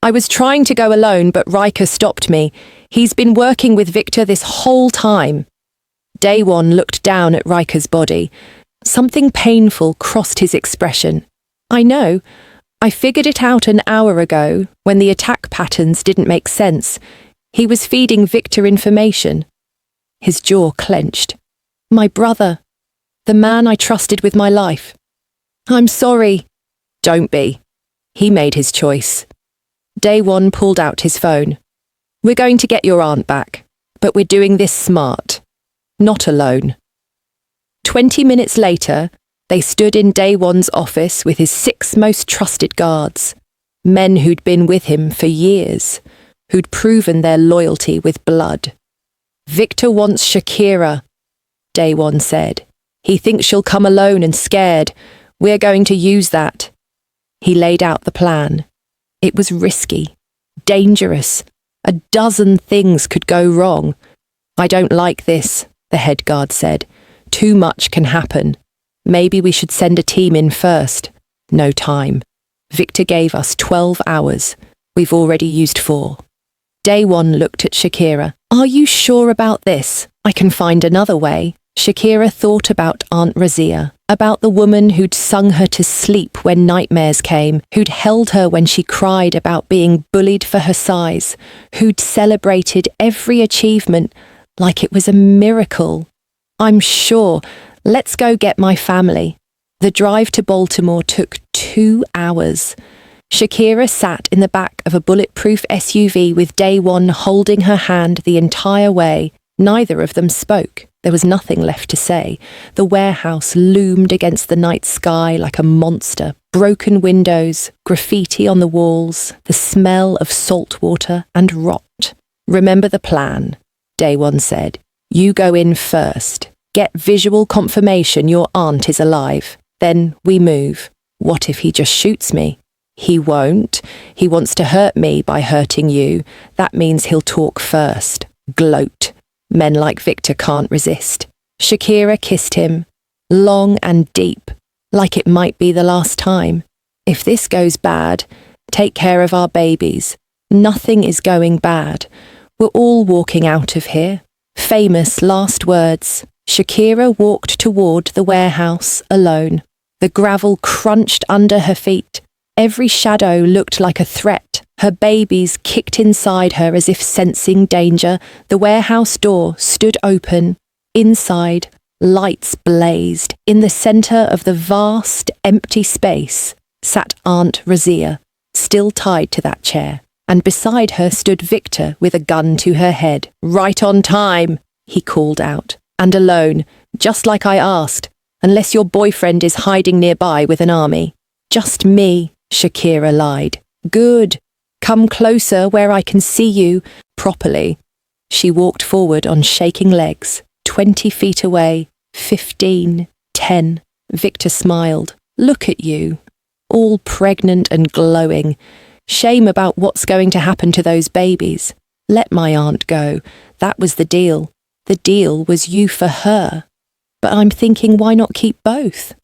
I was trying to go alone, but Riker stopped me. He's been working with Victor this whole time." Day One looked down at Riker's body. Something painful crossed his expression. "I know. I figured it out an hour ago, when the attack patterns didn't make sense. He was feeding Victor information." His jaw clenched. "My brother. The man I trusted with my life. I'm sorry." "Don't be." He made his choice. Day One pulled out his phone. "We're going to get your aunt back, but we're doing this smart. Not alone." 20 minutes later, they stood in Day One's office with his 6 most trusted guards, men who'd been with him for years, who'd proven their loyalty with blood. "Victor wants Shakira," Day One said. "He thinks she'll come alone and scared. We're going to use that." He laid out the plan. It was risky, dangerous. A dozen things could go wrong. "I don't like this," the head guard said. "Too much can happen. Maybe we should send a team in first." "No time. Victor gave us 12 hours. We've already used 4. Day One looked at Shakira. "Are you sure about this? I can find another way." Shakira thought about Aunt Razia, about the woman who'd sung her to sleep when nightmares came, who'd held her when she cried about being bullied for her size, who'd celebrated every achievement like it was a miracle. "I'm sure. Let's go get my family." The drive to Baltimore took 2 hours. Shakira sat in the back of a bulletproof SUV with Day One holding her hand the entire way. Neither of them spoke. There was nothing left to say. The warehouse loomed against the night sky like a monster. Broken windows, graffiti on the walls, the smell of salt water and rot. "Remember the plan," Day One said. "You go in first. Get visual confirmation your aunt is alive. Then we move. What if he just shoots me?" "He won't. He wants to hurt me by hurting you. That means he'll talk first. Gloat. Men like Victor can't resist." Shakira kissed him, long and deep, like it might be the last time. "If this goes bad, take care of our babies. Nothing is going bad. We're all walking out of here." Famous last words. Shakira walked toward the warehouse alone. The gravel crunched under her feet. Every shadow looked like a threat. Her babies kicked inside her as if sensing danger. The warehouse door stood open. Inside, lights blazed. In the center of the vast, empty space sat Aunt Razia, still tied to that chair. And beside her stood Victor with a gun to her head. "Right on time," he called out. "And alone, just like I asked, unless your boyfriend is hiding nearby with an army." "Just me," Shakira lied. "Good. Come closer where I can see you properly." She walked forward on shaking legs. 20 feet away, 15, 10. Victor smiled. "Look at you, all pregnant and glowing. Shame about what's going to happen to those babies. Let my aunt go. That was the deal. The deal was you for her. But I'm thinking, why not keep both?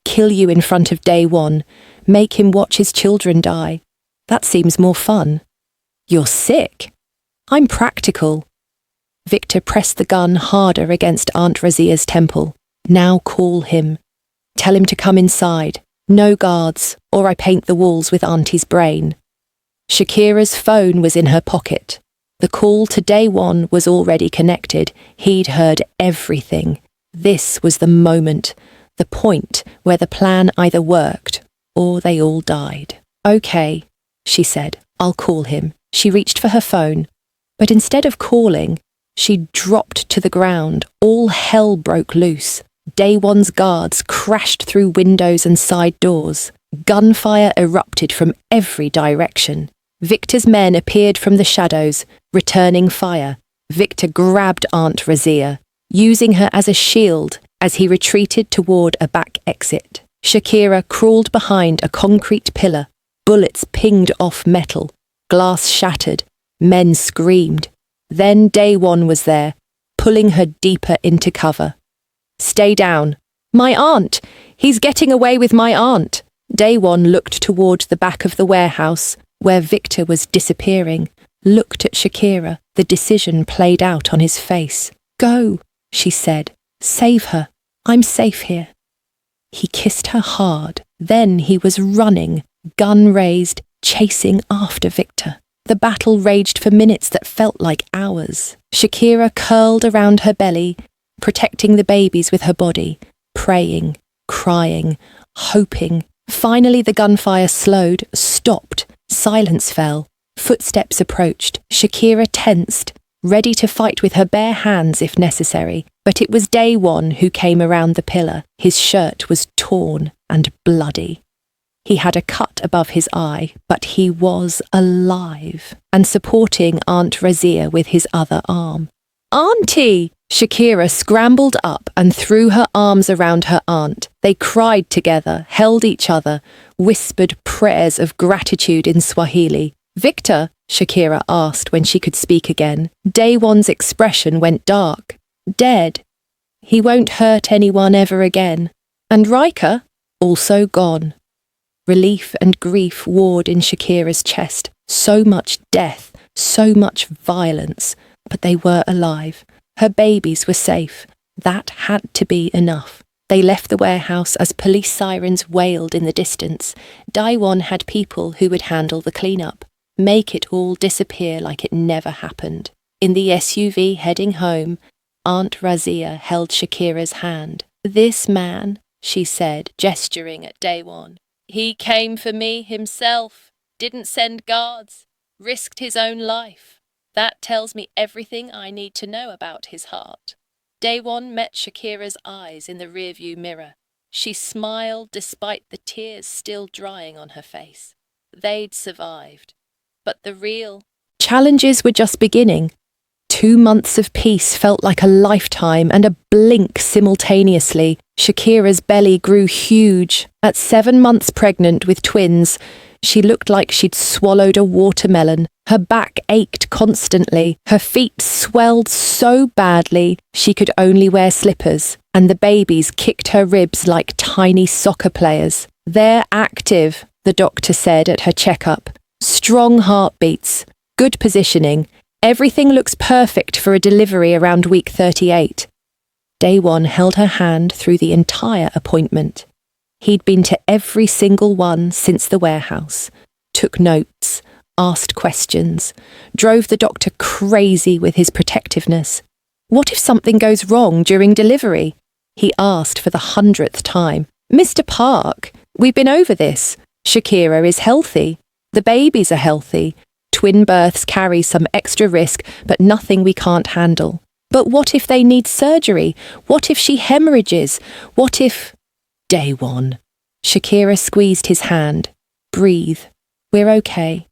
Kill you in front of Day One. Make him watch his children die. That seems more fun." "You're sick." "I'm practical." Victor pressed the gun harder against Aunt Razia's temple. "Now call him. Tell him to come inside. No guards, or I paint the walls with Auntie's brain." Shakira's phone was in her pocket. The call to Day One was already connected. He'd heard everything. This was the moment, the point where the plan either worked or they all died. "Okay," she said, "I'll call him." She reached for her phone, but instead of calling, she dropped to the ground. All hell broke loose. Day One's guards crashed through windows and side doors. Gunfire erupted from every direction. Victor's men appeared from the shadows, returning fire. Victor grabbed Aunt Razia, using her as a shield as he retreated toward a back exit. Shakira crawled behind a concrete pillar. Bullets pinged off metal. Glass shattered. Men screamed. Then Day One was there, pulling her deeper into cover. "Stay down." "My aunt! He's getting away with my aunt!" Day One looked toward the back of the warehouse, where Victor was disappearing, looked at Shakira. The decision played out on his face. "Go," she said. "Save her. I'm safe here." He kissed her hard. Then he was running, gun raised, chasing after Victor. The battle raged for minutes that felt like hours. Shakira curled around her belly, protecting the babies with her body, praying, crying, hoping. Finally the gunfire slowed, stopped. Silence fell. Footsteps approached. Shakira tensed, ready to fight with her bare hands if necessary. But it was Day One who came around the pillar. His shirt was torn and bloody. He had a cut above his eye, but he was alive and supporting Aunt Razia with his other arm. "Auntie!" Shakira scrambled up and threw her arms around her aunt. They cried together, held each other, whispered prayers of gratitude in Swahili. "Victor?" Shakira asked when she could speak again. Day One's expression went dark. "Dead. He won't hurt anyone ever again. And Riker? Also gone." Relief and grief warred in Shakira's chest. So much death, so much violence, but they were alive. Her babies were safe. That had to be enough. They left the warehouse as police sirens wailed in the distance. Daiwon had people who would handle the cleanup, make it all disappear like it never happened. In the SUV heading home, Aunt Razia held Shakira's hand. "This man," she said, gesturing at Daiwon, "he came for me himself, didn't send guards, risked his own life. That tells me everything I need to know about his heart." Daiwon met Shakira's eyes in the rearview mirror. She smiled despite the tears still drying on her face. They'd survived. But the real challenges were just beginning. 2 months of peace felt like a lifetime and a blink simultaneously. Shakira's belly grew huge. At 7 months pregnant with twins, she looked like she'd swallowed a watermelon. Her back ached constantly. Her feet swelled so badly she could only wear slippers, and the babies kicked her ribs like tiny soccer players. "They're active," the doctor said at her checkup. "Strong heartbeats, good positioning. Everything looks perfect for a delivery around week 38. Daiwon held her hand through the entire appointment. He'd been to every single one since the warehouse, took notes, asked questions, drove the doctor crazy with his protectiveness. What if something goes wrong during delivery? He asked for the 100th time. "Mr. Park, we've been over this. Shakira is healthy. The babies are healthy. Twin births carry some extra risk, but nothing we can't handle. But what if they need surgery? What if she hemorrhages? What if—" Daiwon. Shakira squeezed his hand. "Breathe. We're okay."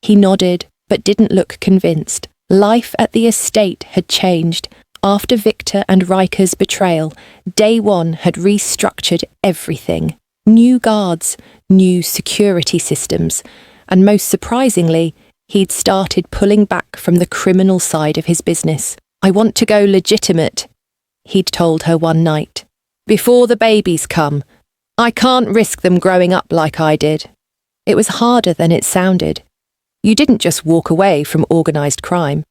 He nodded, but didn't look convinced. Life at the estate had changed. After Victor and Riker's betrayal, Daiwon had restructured everything. New guards, new security systems, and most surprisingly, he'd started pulling back from the criminal side of his business. "I want to go legitimate," he'd told her one night. "Before the babies come. I can't risk them growing up like I did." It was harder than it sounded. You didn't just walk away from organised crime.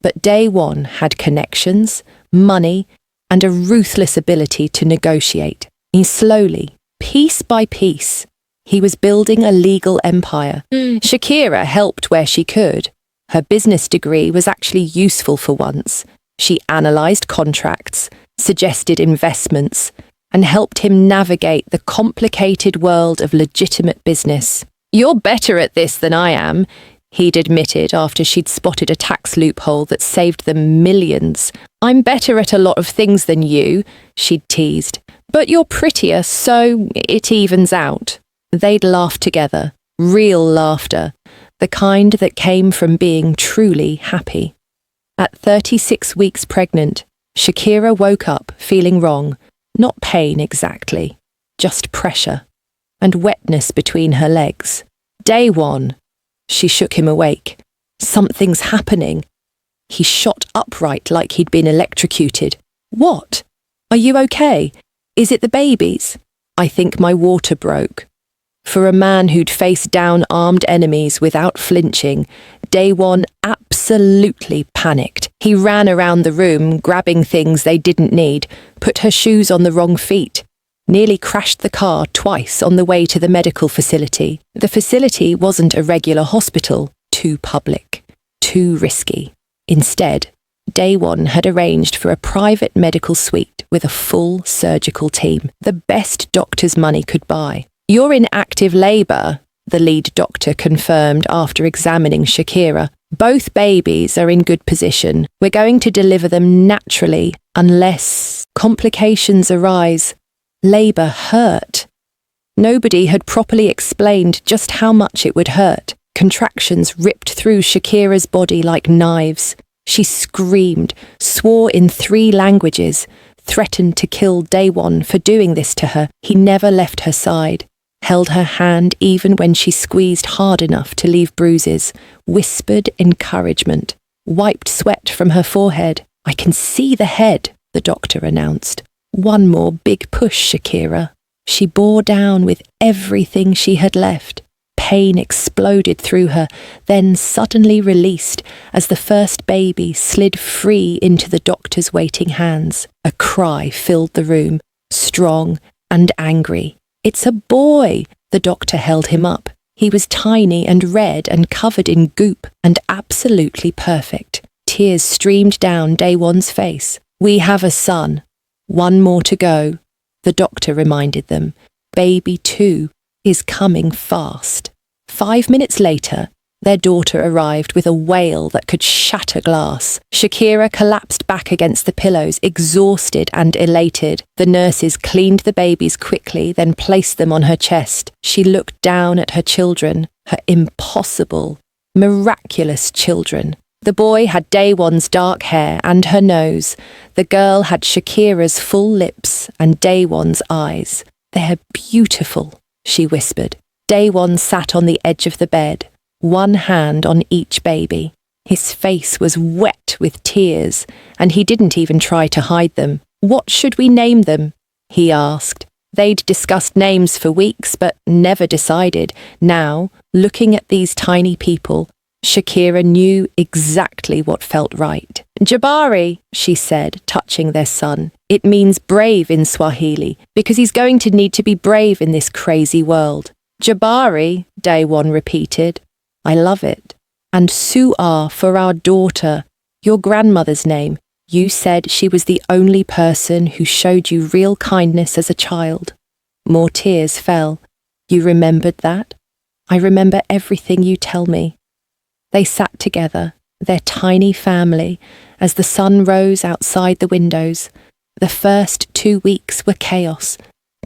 But Daiwon had connections, money, and a ruthless ability to negotiate. He slowly, piece by piece, he was building a legal empire. Shakira helped where she could. Her business degree was actually useful for once. She analysed contracts, suggested investments, and helped him navigate the complicated world of legitimate business. "You're better at this than I am," he'd admitted after she'd spotted a tax loophole that saved them millions. "I'm better at a lot of things than you," she'd teased, "but you're prettier, so it evens out." They'd laugh together, real laughter, the kind that came from being truly happy. At 36 weeks pregnant, Shakira woke up feeling wrong, not pain exactly, just pressure, and wetness between her legs. "Day one." She shook him awake. "Something's happening." He shot upright like he'd been electrocuted. "What? Are you okay? Is it the babies?" "I think my water broke." For a man who'd faced down armed enemies without flinching, Day one absolutely panicked. He ran around the room, grabbing things they didn't need, put her shoes on the wrong feet, nearly crashed the car twice on the way to the medical facility. The facility wasn't a regular hospital, too public, too risky. Instead, Day one had arranged for a private medical suite with a full surgical team, the best doctor's money could buy. "You're in active labour," the lead doctor confirmed after examining Shakira. "Both babies are in good position. We're going to deliver them naturally, unless complications arise." Labour hurt. Nobody had properly explained just how much it would hurt. Contractions ripped through Shakira's body like knives. She screamed, swore in 3 languages, threatened to kill Day one for doing this to her. He never left her side, held her hand even when she squeezed hard enough to leave bruises, whispered encouragement, wiped sweat from her forehead. "I can see the head," the doctor announced. "One more big push, Shakira." She bore down with everything she had left. Pain exploded through her, then suddenly released as the first baby slid free into the doctor's waiting hands. A cry filled the room, strong and angry. "It's a boy!" The doctor held him up. He was tiny and red and covered in goop and absolutely perfect. Tears streamed down Day one's face. "We have a son. One more to go," the doctor reminded them. "Baby 2 is coming fast." 5 minutes later, their daughter arrived with a wail that could shatter glass. Shakira collapsed back against the pillows, exhausted and elated. The nurses cleaned the babies quickly, then placed them on her chest. She looked down at her children, her impossible, miraculous children. The boy had Day one's dark hair and her nose. The girl had Shakira's full lips and Day one's eyes. "They're beautiful," she whispered. Day one sat on the edge of the bed, one hand on each baby. His face was wet with tears, and he didn't even try to hide them. "What should we name them?" he asked. They'd discussed names for weeks, but never decided. Now, looking at these tiny people, Shakira knew exactly what felt right. "Jabari," she said, touching their son. "It means brave in Swahili, because he's going to need to be brave in this crazy world." "Jabari," Day one repeated. "I love it." "And Su'ar for our daughter, your grandmother's name. You said she was the only person who showed you real kindness as a child." More tears fell. "You remembered that?" "I remember everything you tell me." They sat together, their tiny family, as the sun rose outside the windows. The first 2 weeks were chaos.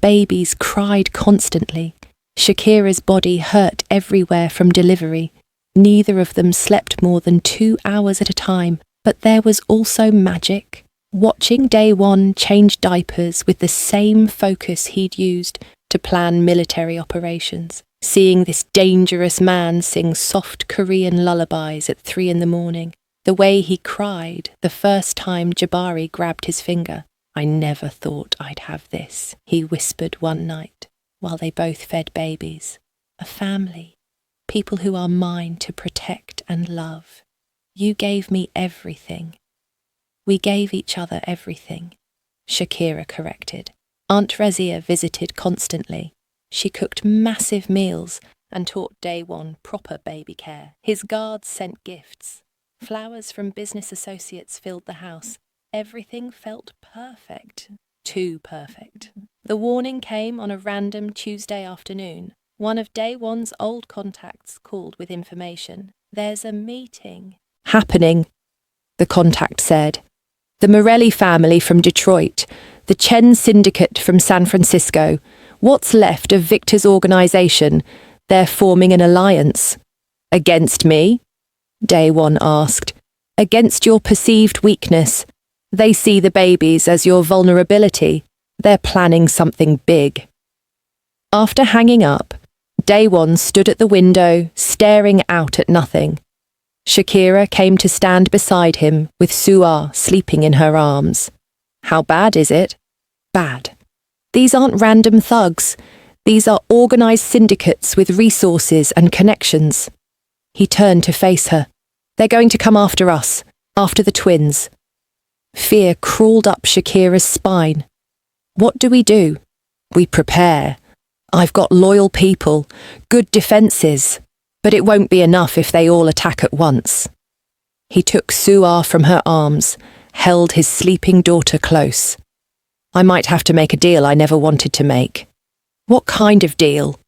Babies cried constantly. Shakira's body hurt everywhere from delivery. Neither of them slept more than 2 hours at a time. But there was also magic. Watching Day one change diapers with the same focus he'd used to plan military operations. Seeing this dangerous man sing soft Korean lullabies at 3 a.m. The way he cried the first time Jabari grabbed his finger. "I never thought I'd have this," he whispered one night, while they both fed babies. "A family. People who are mine to protect and love. You gave me everything." "We gave each other everything," Shakira corrected. Aunt Razia visited constantly. She cooked massive meals and taught Day one proper baby care. His guards sent gifts. Flowers from business associates filled the house. Everything felt perfect. Too perfect. The warning came on a random Tuesday afternoon. One of Day One's old contacts called with information. There's a meeting happening, the contact said. The Morelli family from Detroit, the Chen Syndicate from San Francisco, what's left of Victor's organization, they're forming an alliance. Against me? Day One asked. Against your perceived weakness. They see the babies as your vulnerability. They're planning something big. After hanging up, Day One stood at the window, staring out at nothing. Shakira came to stand beside him with Suar sleeping in her arms. How bad is it? Bad. These aren't random thugs. These are organized syndicates with resources and connections. He turned to face her. They're going to come after us, after the twins. Fear crawled up Shakira's spine. What do? We prepare. I've got loyal people, good defences, but it won't be enough if they all attack at once. He took Suar from her arms, held his sleeping daughter close. I might have to make a deal I never wanted to make. What kind of deal?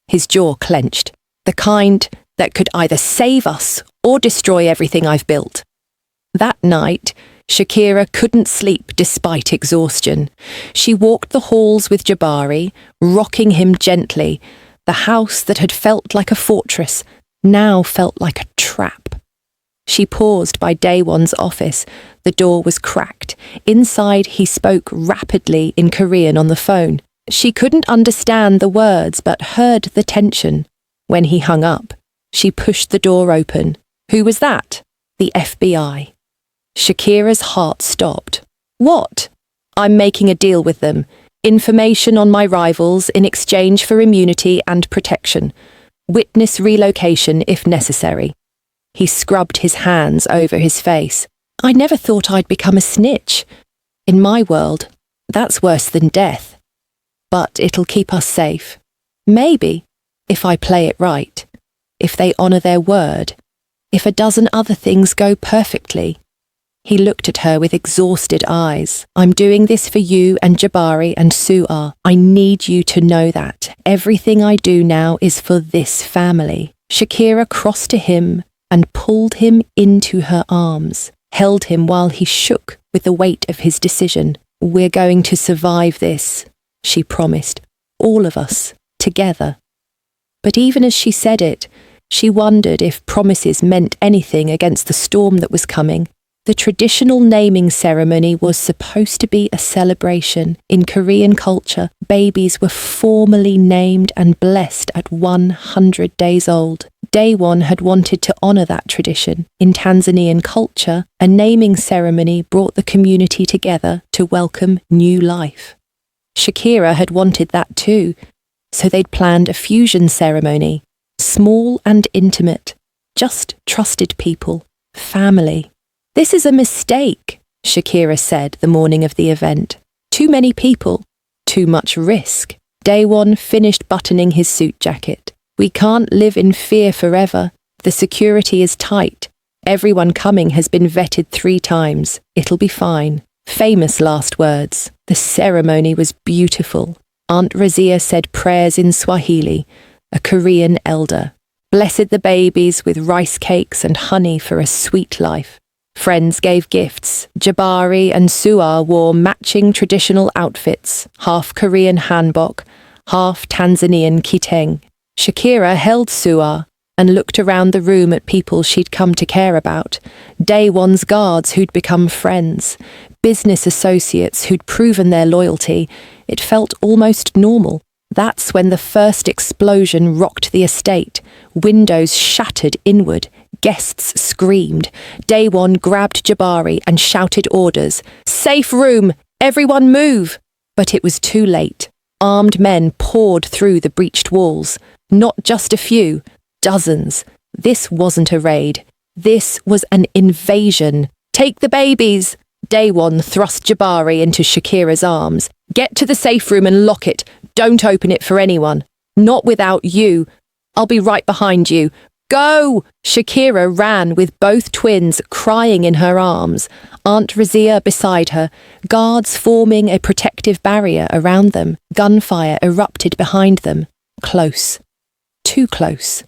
His jaw clenched. The kind that could either save us or destroy everything I've built. That night, Shakira couldn't sleep despite exhaustion. She walked the halls with Jabari, rocking him gently. The house that had felt like a fortress now felt like a trap. She paused by Day One's office. The door was cracked. Inside, he spoke rapidly in Korean on the phone. She couldn't understand the words but heard the tension. When he hung up, she pushed the door open. Who was that? The FBI. Shakira's heart stopped. What? I'm making a deal with them. Information on my rivals in exchange for immunity and protection. Witness relocation if necessary. He scrubbed his hands over his face. I never thought I'd become a snitch. In my world, that's worse than death. But it'll keep us safe. Maybe, if I play it right. If they honour their word. If a dozen other things go perfectly. He looked at her with exhausted eyes. I'm doing this for you and Jabari and Suar. I need you to know that. Everything I do now is for this family. Shakira crossed to him and pulled him into her arms, held him while he shook with the weight of his decision. We're going to survive this, she promised. All of us, together. But even as she said it, she wondered if promises meant anything against the storm that was coming. The traditional naming ceremony was supposed to be a celebration. In Korean culture, babies were formally named and blessed at 100 days old. Day One had wanted to honour that tradition. In Tanzanian culture, a naming ceremony brought the community together to welcome new life. Shakira had wanted that too, so they'd planned a fusion ceremony, small and intimate, just trusted people, family. This is a mistake, Shakira said the morning of the event. Too many people, too much risk. Day One finished buttoning his suit jacket. We can't live in fear forever. The security is tight. Everyone coming has been vetted 3 times. It'll be fine. Famous last words. The ceremony was beautiful. Aunt Razia said prayers in Swahili, a Korean elder. Blessed the babies with rice cakes and honey for a sweet life. Friends gave gifts. Jabari and Suar wore matching traditional outfits, half Korean hanbok, half Tanzanian kiteng. Shakira held Suar and looked around the room at people she'd come to care about. Day One's guards who'd become friends, business associates who'd proven their loyalty. It felt almost normal. That's when the first explosion rocked the estate. Windows shattered inward. Guests screamed. Day One grabbed Jabari and shouted orders. Safe room! Everyone move! But it was too late. Armed men poured through the breached walls. Not just a few, dozens. This wasn't a raid. This was an invasion. Take the babies! Day One thrust Jabari into Shakira's arms. Get to the safe room and lock it. Don't open it for anyone. Not without you. I'll be right behind you. Go! Shakira ran with both twins crying in her arms, Aunt Razia beside her, guards forming a protective barrier around them. Gunfire erupted behind them. Close. Too close.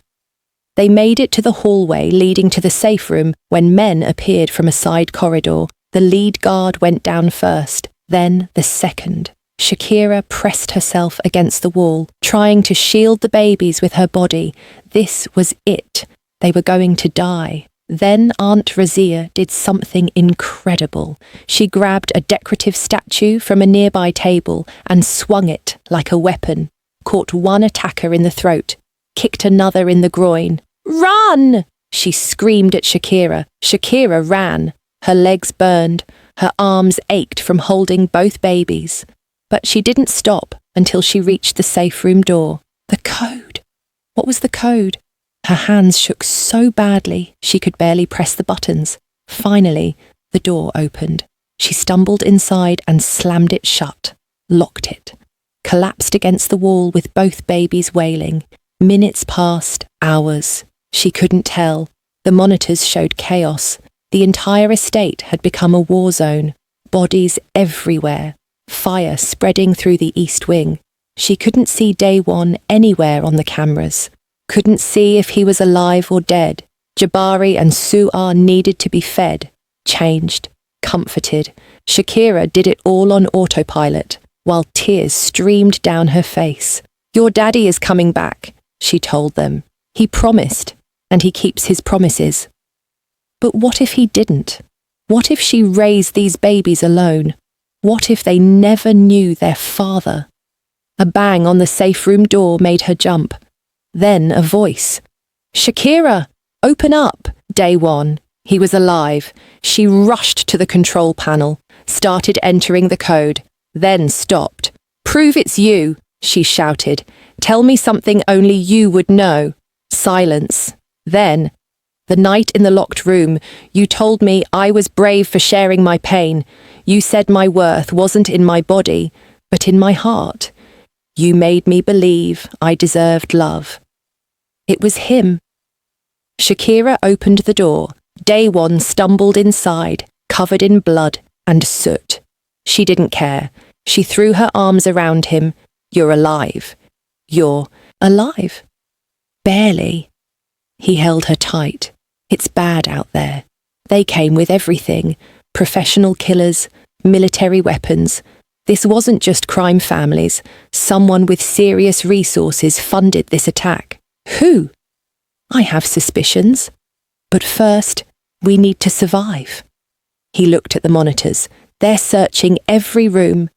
They made it to the hallway leading to the safe room when men appeared from a side corridor. The lead guard went down first, then the second. Shakira pressed herself against the wall, trying to shield the babies with her body. This was it. They were going to die. Then Aunt Razia did something incredible. She grabbed a decorative statue from a nearby table and swung it like a weapon, caught one attacker in the throat, kicked another in the groin. "Run!" she screamed at Shakira. Shakira ran. Her legs burned. Her arms ached from holding both babies. But she didn't stop until she reached the safe room door. The code. What was the code? Her hands shook so badly she could barely press the buttons. Finally, the door opened. She stumbled inside and slammed it shut, locked it, collapsed against the wall with both babies wailing. Minutes passed, hours. She couldn't tell. The monitors showed chaos. The entire estate had become a war zone. Bodies everywhere. Fire spreading through the east wing. She couldn't see Daewon anywhere on the cameras. Couldn't see if he was alive or dead. Jabari and Su'ar needed to be fed, changed, comforted. Shakira did it all on autopilot, while tears streamed down her face. "Your daddy is coming back," she told them. "He promised, and he keeps his promises." But what if he didn't? What if she raised these babies alone? What if they never knew their father? A bang on the safe room door made her jump. Then a voice. "Shakira, open up!" Daewon. He was alive. She rushed to the control panel, started entering the code, then stopped. "Prove it's you," she shouted. "Tell me something only you would know." Silence. Then, "The night in the locked room, you told me I was brave for sharing my pain. You said my worth wasn't in my body, but in my heart. You made me believe I deserved love." It was him. Shakira opened the door. Daewon stumbled inside, covered in blood and soot. She didn't care. She threw her arms around him. "You're alive. You're alive." Barely. He held her tight. "It's bad out there. They came with everything. Professional killers, military weapons. This wasn't just crime families. Someone with serious resources funded this attack. Who? I have suspicions. But first, we need to survive." He looked at the monitors. "They're searching every room.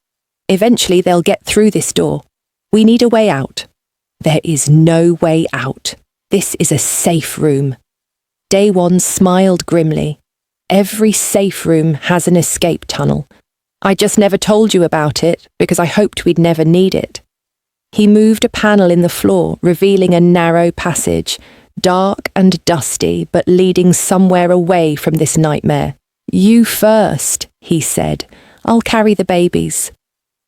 Eventually they'll get through this door. We need a way out." "There is no way out. This is a safe room." Daewon smiled grimly. "Every safe room has an escape tunnel. I just never told you about it because I hoped we'd never need it." He moved a panel in the floor, revealing a narrow passage, dark and dusty, but leading somewhere away from this nightmare. "You first," he said. "I'll carry the babies."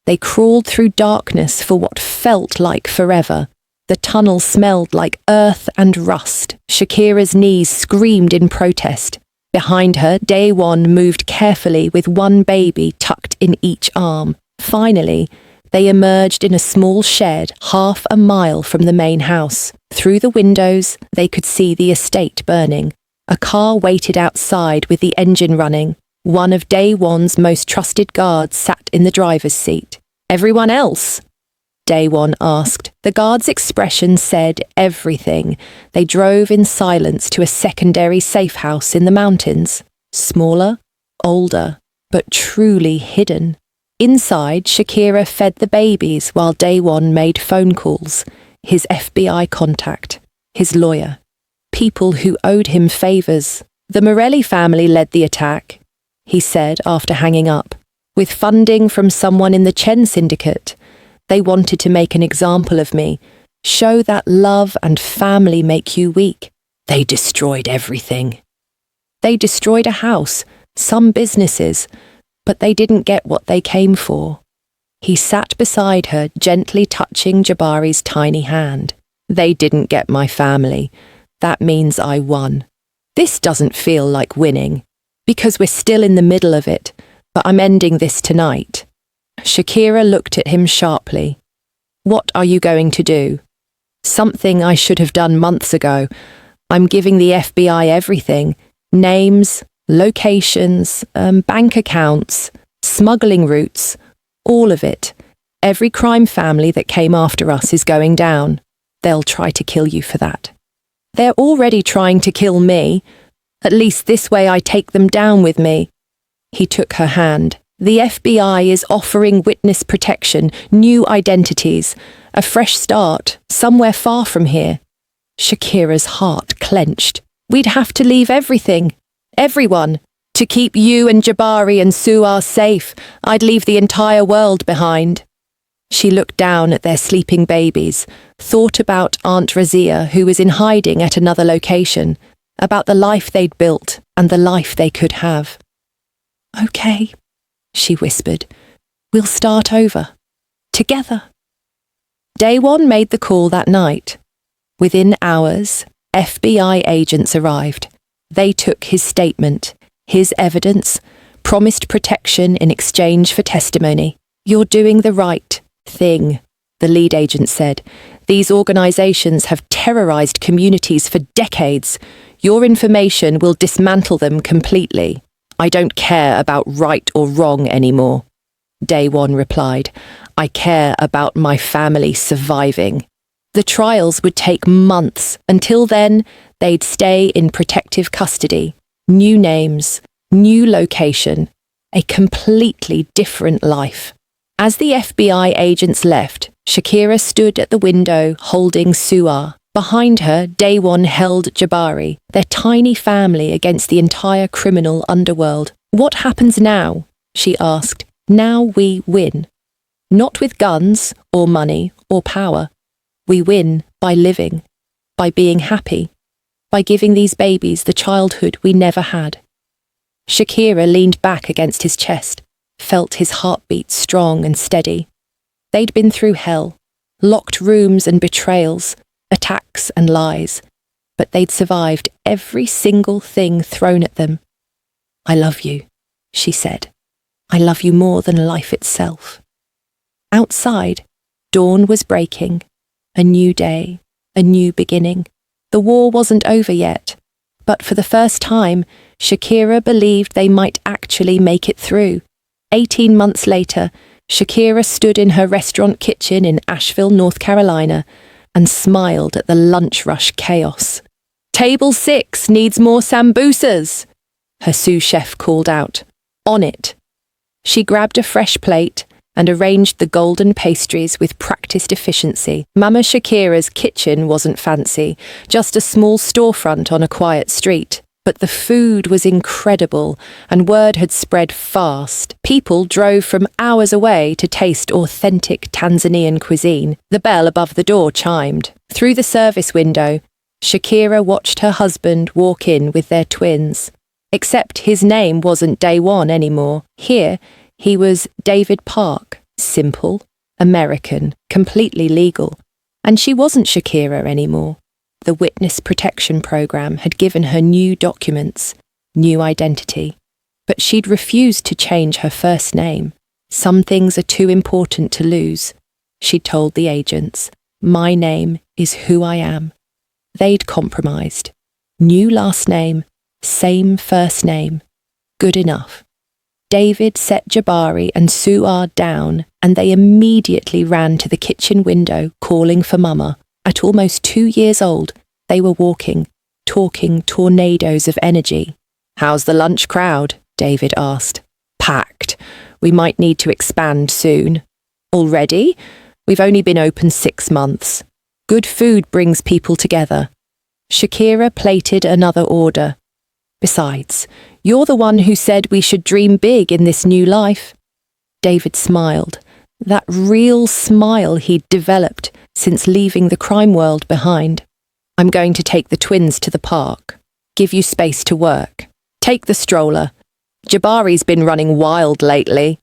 They crawled through darkness for what felt like forever. The tunnel smelled like earth and rust. Shakira's knees screamed in protest. Behind her, Daewon moved carefully with one baby tucked in each arm. Finally, they emerged in a small shed half a mile from the main house. Through the windows, they could see the estate burning. A car waited outside with the engine running. One of Daewon's most trusted guards sat in the driver's seat. "Everyone else?" Daewon asked. The guard's expression said everything. They drove in silence to a secondary safe house in the mountains. Smaller, older, but truly hidden. Inside, Shakira fed the babies while Daewon made phone calls. His FBI contact, his lawyer, people who owed him favours. "The Morelli family led the attack," he said after hanging up, "with funding from someone in the Chen syndicate. They wanted to make an example of me, show that love and family make you weak. They destroyed everything. They destroyed a house, some businesses, but they didn't get what they came for." He sat beside her, gently touching Jabari's tiny hand. "They didn't get my family. That means I won. This doesn't feel like winning, because we're still in the middle of it, but I'm ending this tonight. Shakira looked at him sharply. What are you going to do? Something I should have done months ago. I'm giving the FBI everything. Names, locations, bank accounts, smuggling routes, all of it. Every crime family that came after us is going down. They'll try to kill you for that. They're already trying to kill me. At least this way I take them down with me. He took her hand. The FBI is offering witness protection, new identities, a fresh start, somewhere far from here. Shakira's heart clenched. We'd have to leave everything, everyone, to keep you and Jabari and Suar safe. I'd leave the entire world behind. She looked down at their sleeping babies, thought about Aunt Razia, who was in hiding at another location, about the life they'd built and the life they could have. Okay, she whispered. We'll start over. Together. Daewon made the call that night. Within hours, FBI agents arrived. They took his statement, his evidence, promised protection in exchange for testimony. You're doing the right thing, the lead agent said. These organizations have terrorized communities for decades. Your information will dismantle them completely. I don't care about right or wrong anymore. Daewon replied. I care about my family surviving. The trials would take months. Until then, they'd stay in protective custody. New names, new location, a completely different life. As the FBI agents left, Shakira stood at the window holding Suar. Behind her, Daewon held Jabari, their tiny family against the entire criminal underworld. What happens now? She asked. Now we win. Not with guns or money or power. We win by living, by being happy, by giving these babies the childhood we never had. Shakira leaned back against his chest, felt his heartbeat strong and steady. They'd been through hell, locked rooms and betrayals, attacks and lies, but they'd survived every single thing thrown at them. I love you, she said. I love you more than life itself. Outside, dawn was breaking. A new day, a new beginning. The war wasn't over yet, but for the first time, Shakira believed they might actually make it through. 18 months later, Shakira stood in her restaurant kitchen in Asheville, North Carolina, and smiled at the lunch rush chaos. Table 6 needs more sambusas, her sous chef called out. On it. She grabbed a fresh plate and arranged the golden pastries with practiced efficiency. Mama Shakira's kitchen wasn't fancy, just a small storefront on a quiet street. But the food was incredible, and word had spread fast. People drove from hours away to taste authentic Tanzanian cuisine. The bell above the door chimed. Through the service window, Shakira watched her husband walk in with their twins. Except his name wasn't Daewon anymore. Here, he was David Park, simple, American, completely legal. And she wasn't Shakira anymore. The Witness Protection Program had given her new documents, new identity. But she'd refused to change her first name. Some things are too important to lose, she'd told the agents. My name is who I am. They'd compromised. New last name, same first name. Good enough. David set Jabari and Suar down, and they immediately ran to the kitchen window, calling for Mama. At almost 2 years old, they were walking, talking tornadoes of energy. How's the lunch crowd? David asked. Packed. We might need to expand soon. Already? We've only been open 6 months. Good food brings people together. Shakira plated another order. Besides, you're the one who said we should dream big in this new life. David smiled, that real smile he'd developed since leaving the crime world behind. I'm going to take the twins to the park, give you space to work. Take the stroller. Jabari's been running wild lately.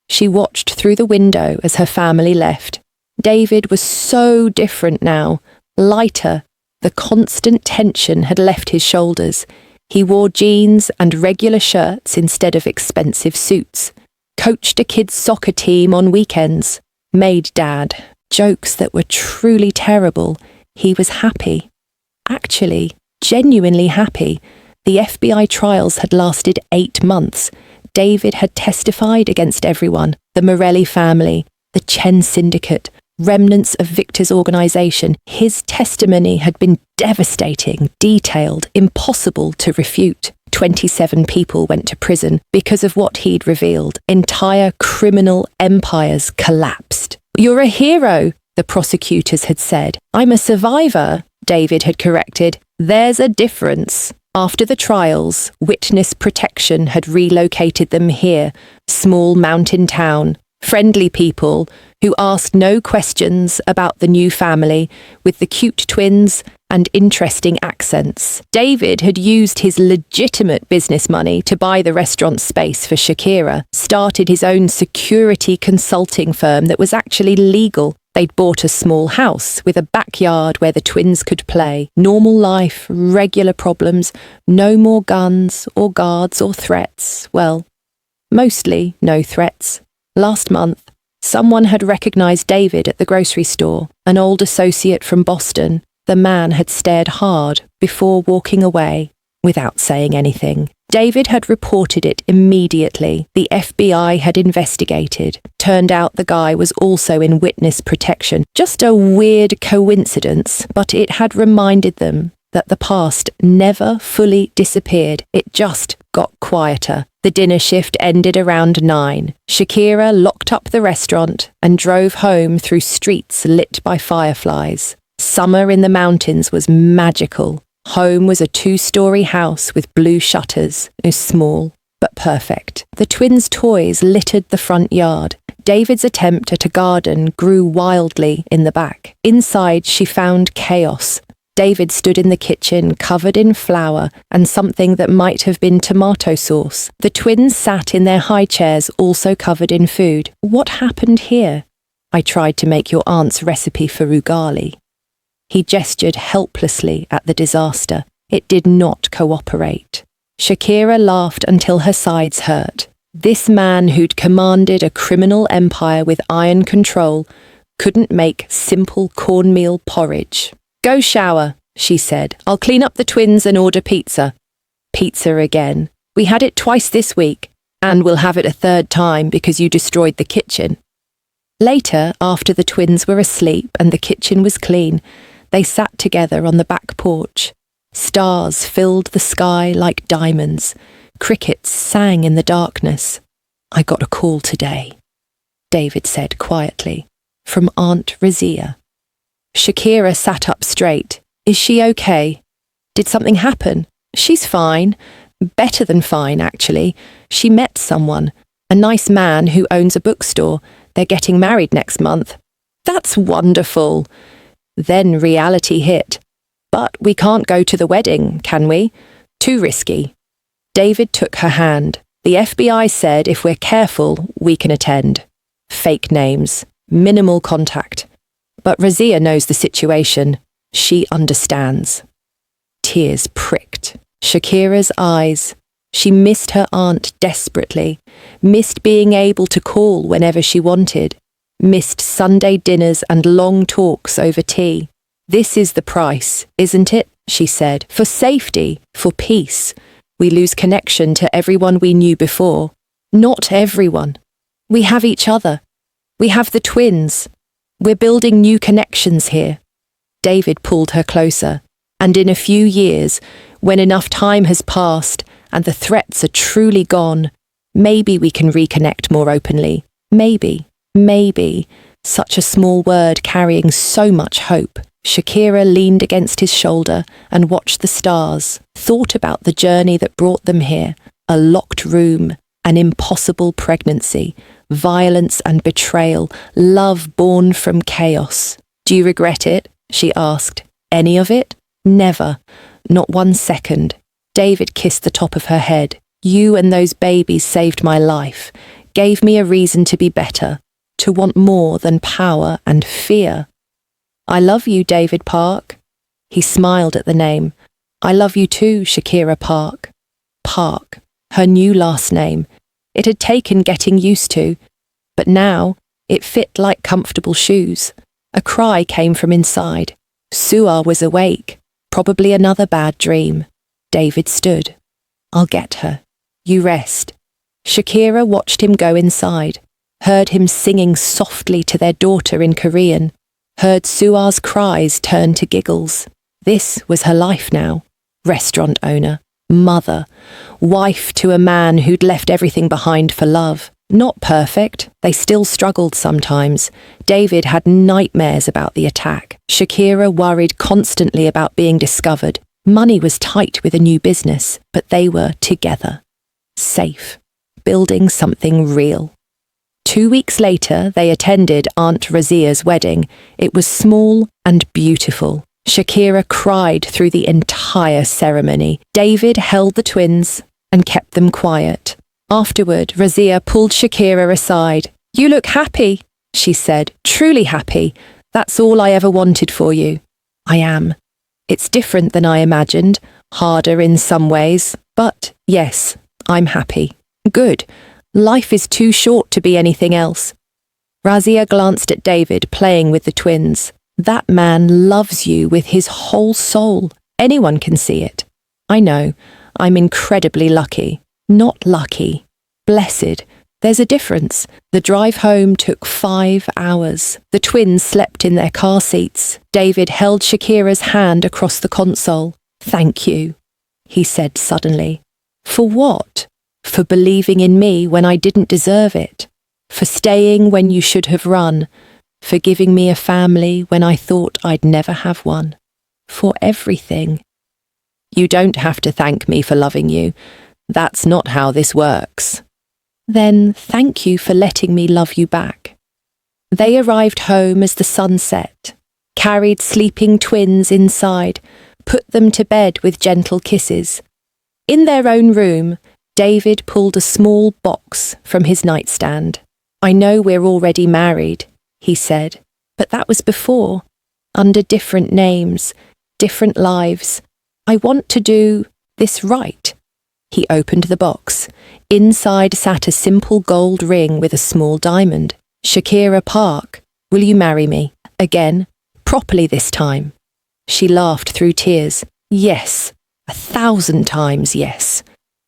She watched through the window as her family left. David was so different now, lighter, The constant tension had left his shoulders. He wore jeans and regular shirts instead of expensive suits, coached a kids' soccer team on weekends, made dad jokes that were truly terrible. He was happy. Actually, genuinely happy. The FBI trials had lasted 8 months. David had testified against everyone, the Morelli family, the Chen syndicate, remnants of Victor's organization. His testimony had been devastating, detailed, impossible to refute. 27 people went to prison because of what he'd revealed. Entire criminal empires collapsed. "You're a hero," the prosecutors had said. "I'm a survivor," David had corrected. "There's a difference." After the trials, witness protection had relocated them here, small mountain town. Friendly people who asked no questions about the new family, with the cute twins and interesting accents. David had used his legitimate business money to buy the restaurant space for Shakira, started his own security consulting firm that was actually legal. They'd bought a small house with a backyard where the twins could play. Normal life, regular problems, no more guns or guards or threats. Well, mostly no threats. Last month, someone had recognized David at the grocery store, an old associate from Boston. The man had stared hard before walking away without saying anything. David had reported it immediately. The FBI had investigated. Turned out the guy was also in witness protection. Just a weird coincidence, but it had reminded them that the past never fully disappeared. It just got quieter. The dinner shift ended around 9. Shakira locked up the restaurant and drove home through streets lit by fireflies. Summer in the mountains was magical. Home was a 2-story house with blue shutters. It was small, but perfect. The twins' toys littered the front yard. David's attempt at a garden grew wildly in the back. Inside, she found chaos. David stood in the kitchen, covered in flour and something that might have been tomato sauce. The twins sat in their high chairs, also covered in food. "What happened here?" "I tried to make your aunt's recipe for ugali." He gestured helplessly at the disaster. It did not cooperate. Shakira laughed until her sides hurt. This man who'd commanded a criminal empire with iron control couldn't make simple cornmeal porridge. "Go shower," she said. "I'll clean up the twins and order pizza." Pizza again. "We had it twice this week, and we'll have it a third time because you destroyed the kitchen." Later, after the twins were asleep and the kitchen was clean, they sat together on the back porch. Stars filled the sky like diamonds. Crickets sang in the darkness. "I got a call today," David said quietly, "from Aunt Razia." Shakira sat up straight. "Is she okay? Did something happen?" "She's fine. Better than fine, actually. She met someone, a nice man who owns a bookstore. They're getting married next month." "That's wonderful." Then reality hit. "But we can't go to the wedding, can we? Too risky." David took her hand. "The FBI said if we're careful, we can attend. Fake names, minimal contact. But Razia knows the situation. She understands." Tears pricked Shakira's eyes. She missed her aunt desperately, missed being able to call whenever she wanted, missed Sunday dinners and long talks over tea. "This is the price, isn't it?" she said. "For safety, for peace. We lose connection to everyone we knew before." "Not everyone. We have each other. We have the twins. We're building new connections here." David pulled her closer. "And in a few years, when enough time has passed and the threats are truly gone, maybe we can reconnect more openly. Maybe. Such a small word carrying so much hope. Shakira leaned against his shoulder and watched the stars, thought about the journey that brought them here, a locked room, an impossible pregnancy, violence and betrayal, love born from chaos. "Do you regret it?" she asked. "Any of it?" "Never. Not 1 second." David kissed the top of her head. "You and those babies saved my life, gave me a reason to be better, to want more than power and fear." "I love you, David Park." He smiled at the name. I love you too, Shakira Park. Park, her new last name. It had taken getting used to, but now it fit like comfortable shoes. A cry came from inside. Suar was awake, probably another bad dream. David stood. I'll get her. You rest. Shakira watched him go inside, heard him singing softly to their daughter in Korean, heard Suar's cries turn to giggles. This was her life now. Restaurant owner, mother, wife to a man who'd left everything behind for love. Not perfect, they still struggled sometimes. David had nightmares about the attack. Shakira worried constantly about being discovered. Money was tight with a new business, but they were together. Safe. Building something real. 2 weeks later, they attended Aunt Razia's wedding. It was small and beautiful. Shakira cried through the entire ceremony. David held the twins and kept them quiet. Afterward, Razia pulled Shakira aside. You look happy, she said, truly happy. That's all I ever wanted for you. I am. It's different than I imagined, harder in some ways, but yes, I'm happy. Good. Life is too short to be anything else. Razia glanced at David playing with the twins. That man loves you with his whole soul. Anyone can see it. I know. I'm incredibly lucky. Not lucky. Blessed. There's a difference. The drive home took 5 hours. The twins slept in their car seats. David held Shakira's hand across the console. Thank you, he said suddenly. For what? For believing in me when I didn't deserve it. For staying when you should have run. For giving me a family when I thought I'd never have one. For everything. You don't have to thank me for loving you. That's not how this works. Then thank you for letting me love you back. They arrived home as the sun set, carried sleeping twins inside, put them to bed with gentle kisses. In their own room, David pulled a small box from his nightstand. I know we're already married, he said, but that was before, under different names, different lives. I want to do this right. He opened the box. Inside sat a simple gold ring with a small diamond. Shakira Park, will you marry me? Again, properly this time. She laughed through tears. Yes, 1,000 times yes.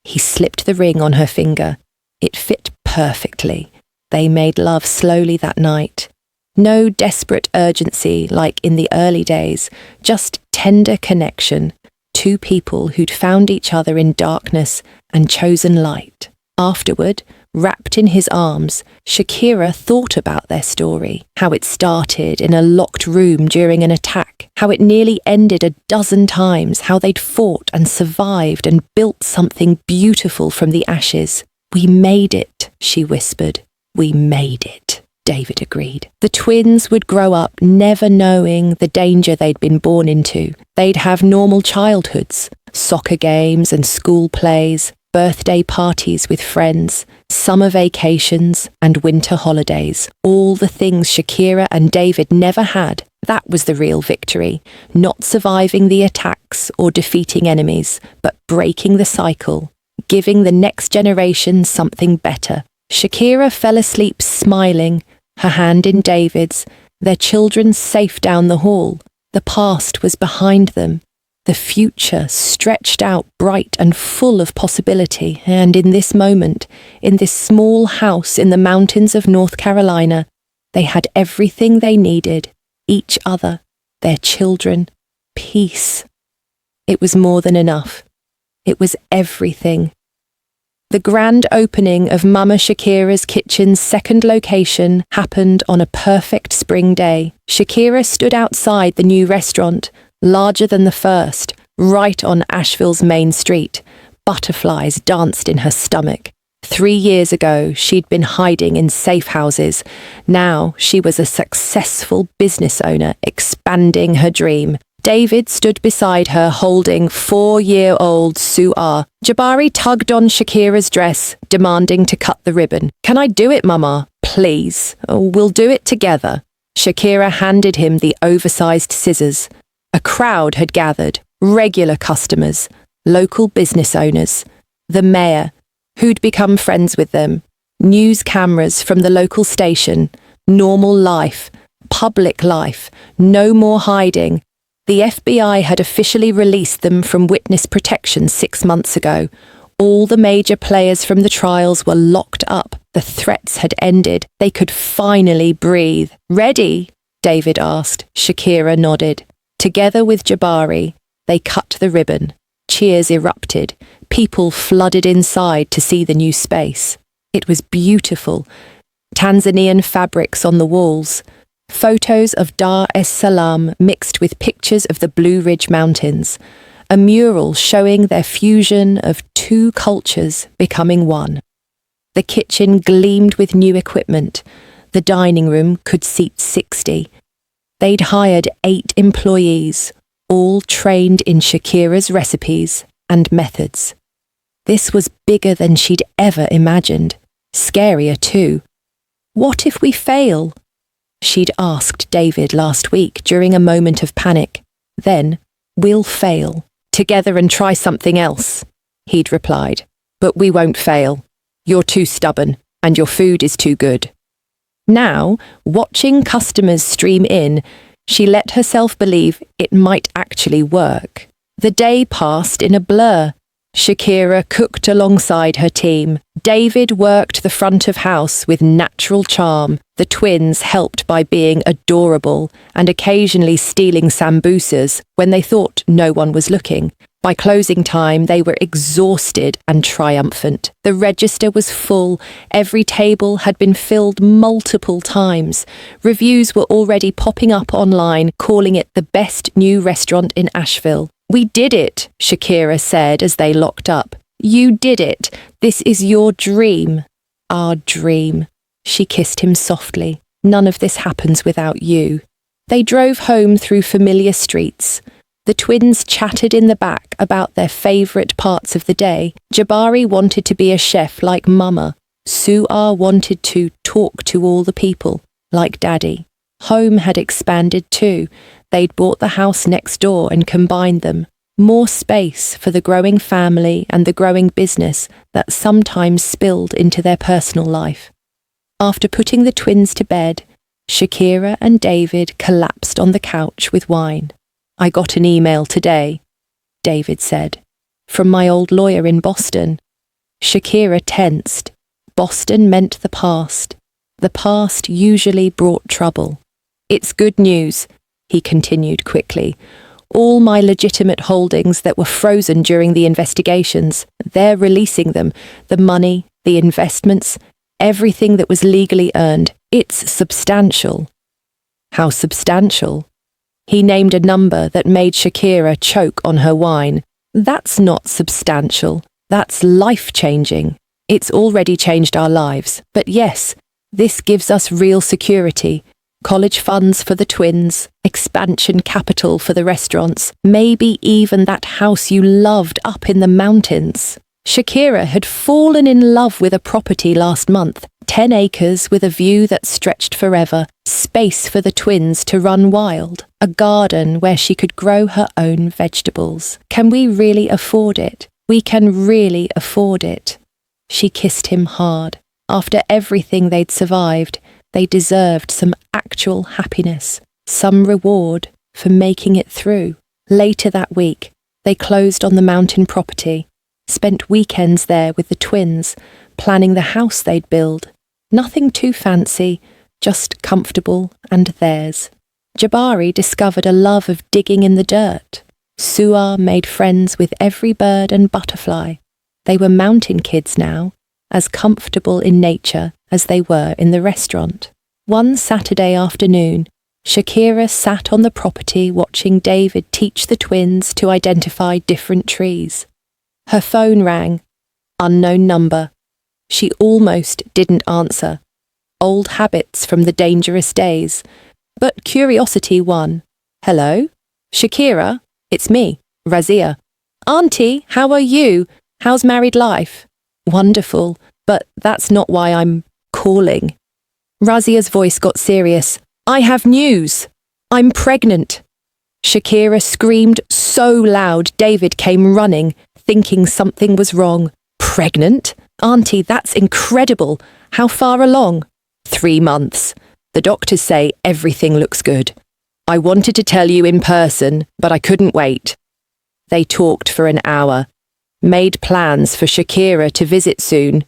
He slipped the ring on her finger. It fit perfectly. They made love slowly that night. No desperate urgency like in the early days, just tender connection. 2 people who'd found each other in darkness and chosen light. Afterward, wrapped in his arms, Shakira thought about their story, how it started in a locked room during an attack, how it nearly ended a dozen times, how they'd fought and survived and built something beautiful from the ashes. We made it, she whispered. We made it, David agreed. The twins would grow up never knowing the danger they'd been born into. They'd have normal childhoods, soccer games and school plays, birthday parties with friends, summer vacations and winter holidays. All the things Shakira and David never had. That was the real victory. Not surviving the attacks or defeating enemies, but breaking the cycle, giving the next generation something better. Shakira fell asleep smiling, her hand in David's, their children safe down the hall. The past was behind them. The future stretched out bright and full of possibility, and in this moment, in this small house in the mountains of North Carolina, they had everything they needed, each other, their children, peace. It was more than enough. It was everything. The grand opening of Mama Shakira's kitchen's second location happened on a perfect spring day. Shakira stood outside the new restaurant, larger than the first, right on Asheville's main street. Butterflies danced in her stomach. 3 years ago, she'd been hiding in safe houses. Now she was a successful business owner, expanding her dream. David stood beside her holding 4-year-old Suar. Jabari tugged on Shakira's dress, demanding to cut the ribbon. Can I do it, Mama? Please. We'll do it together. Shakira handed him the oversized scissors. A crowd had gathered, regular customers, local business owners, the mayor, who'd become friends with them, news cameras from the local station, normal life, public life, no more hiding. The FBI had officially released them from witness protection 6 months ago. All the major players from the trials were locked up. The threats had ended. They could finally breathe. Ready? David asked. Shakira nodded. Together with Jabari, they cut the ribbon. Cheers erupted. People flooded inside to see the new space. It was beautiful. Tanzanian fabrics on the walls. Photos of Dar es Salaam mixed with pictures of the Blue Ridge Mountains. A mural showing their fusion of two cultures becoming one. The kitchen gleamed with new equipment. The dining room could seat 60. They'd hired 8 employees, all trained in Shakira's recipes and methods. This was bigger than she'd ever imagined. Scarier too. What if we fail? She'd asked David last week during a moment of panic. Then, we'll fail. Together and try something else, he'd replied. But we won't fail. You're too stubborn, and your food is too good. Now, watching customers stream in, she let herself believe it might actually work. The day passed in a blur. Shakira cooked alongside her team. David worked the front of house with natural charm. The twins helped by being adorable and occasionally stealing sambusas when they thought no one was looking. By closing time, they were exhausted and triumphant. The register was full. Every table had been filled multiple times. Reviews were already popping up online, calling it the best new restaurant in Asheville. We did it, Shakira said as they locked up. You did it. This is your dream. Our dream. She kissed him softly. None of this happens without you. They drove home through familiar streets. The twins chatted in the back about their favourite parts of the day. Jabari wanted to be a chef like Mama. Su'ar wanted to talk to all the people, like Daddy. Home had expanded too. They'd bought the house next door and combined them. More space for the growing family and the growing business that sometimes spilled into their personal life. After putting the twins to bed, Shakira and David collapsed on the couch with wine. I got an email today, David said, from my old lawyer in Boston. Shakira tensed. Boston meant the past. The past usually brought trouble. It's good news, he continued quickly. All my legitimate holdings that were frozen during the investigations, they're releasing them. The money, the investments, everything that was legally earned. It's substantial. How substantial? He named a number that made Shakira choke on her wine. That's not substantial. That's life-changing. It's already changed our lives. But yes, this gives us real security. College funds for the twins, expansion capital for the restaurants, maybe even that house you loved up in the mountains. Shakira had fallen in love with a property last month, 10 acres with a view that stretched forever, space for the twins to run wild, a garden where she could grow her own vegetables. Can we really afford it? We can really afford it. She kissed him hard. After everything they'd survived, they deserved some actual happiness, some reward for making it through. Later that week, they closed on the mountain property, spent weekends there with the twins, planning the house they'd build. Nothing too fancy, just comfortable and theirs. Jabari discovered a love of digging in the dirt. Su'ar made friends with every bird and butterfly. They were mountain kids now, as comfortable in nature as they were in the restaurant. One Saturday afternoon, Shakira sat on the property watching David teach the twins to identify different trees. Her phone rang. Unknown number. She almost didn't answer. Old habits from the dangerous days. But curiosity won. Hello? Shakira? It's me, Razia. Auntie, how are you? How's married life? Wonderful, but that's not why I'm calling. Razia's voice got serious. I have news. I'm pregnant. Shakira screamed so loud David came running, thinking something was wrong. Pregnant? Auntie, that's incredible. How far along? 3 months. The doctors say everything looks good. I wanted to tell you in person, but I couldn't wait. They talked for an hour, made plans for Shakira to visit soon,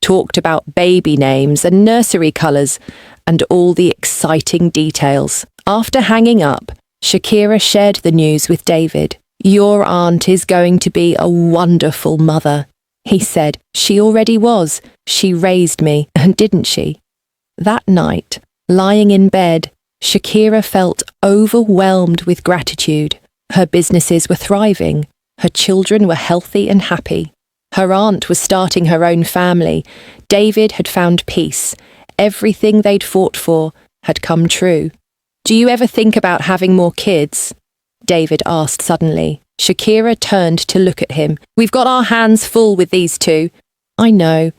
talked about baby names and nursery colours, and all the exciting details. After hanging up, Shakira shared the news with David. Your aunt is going to be a wonderful mother, he said. She already was. She raised me, didn't she? That night, lying in bed, Shakira felt overwhelmed with gratitude. Her businesses were thriving. Her children were healthy and happy. Her aunt was starting her own family. David had found peace. Everything they'd fought for had come true. Do you ever think about having more kids? David asked suddenly. Shakira turned to look at him. We've got our hands full with these two. I know,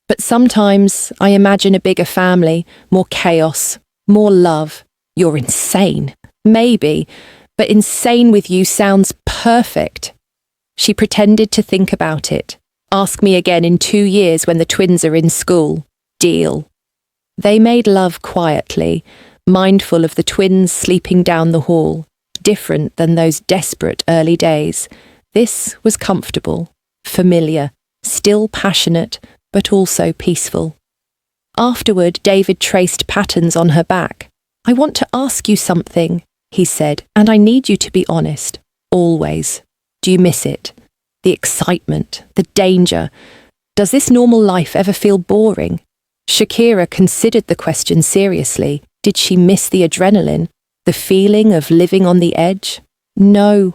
but sometimes I imagine a bigger family, more chaos, more love. You're insane. Maybe, but insane with you sounds perfect. She pretended to think about it. Ask me again in 2 years when the twins are in school. Deal. They made love quietly, mindful of the twins sleeping down the hall. Different than those desperate early days. This was comfortable, familiar, still passionate, but also peaceful. Afterward, David traced patterns on her back. I want to ask you something, he said, and I need you to be honest. Always. Do you miss it? The excitement, the danger. Does this normal life ever feel boring? Shakira considered the question seriously. Did she miss the adrenaline? The feeling of living on the edge? No,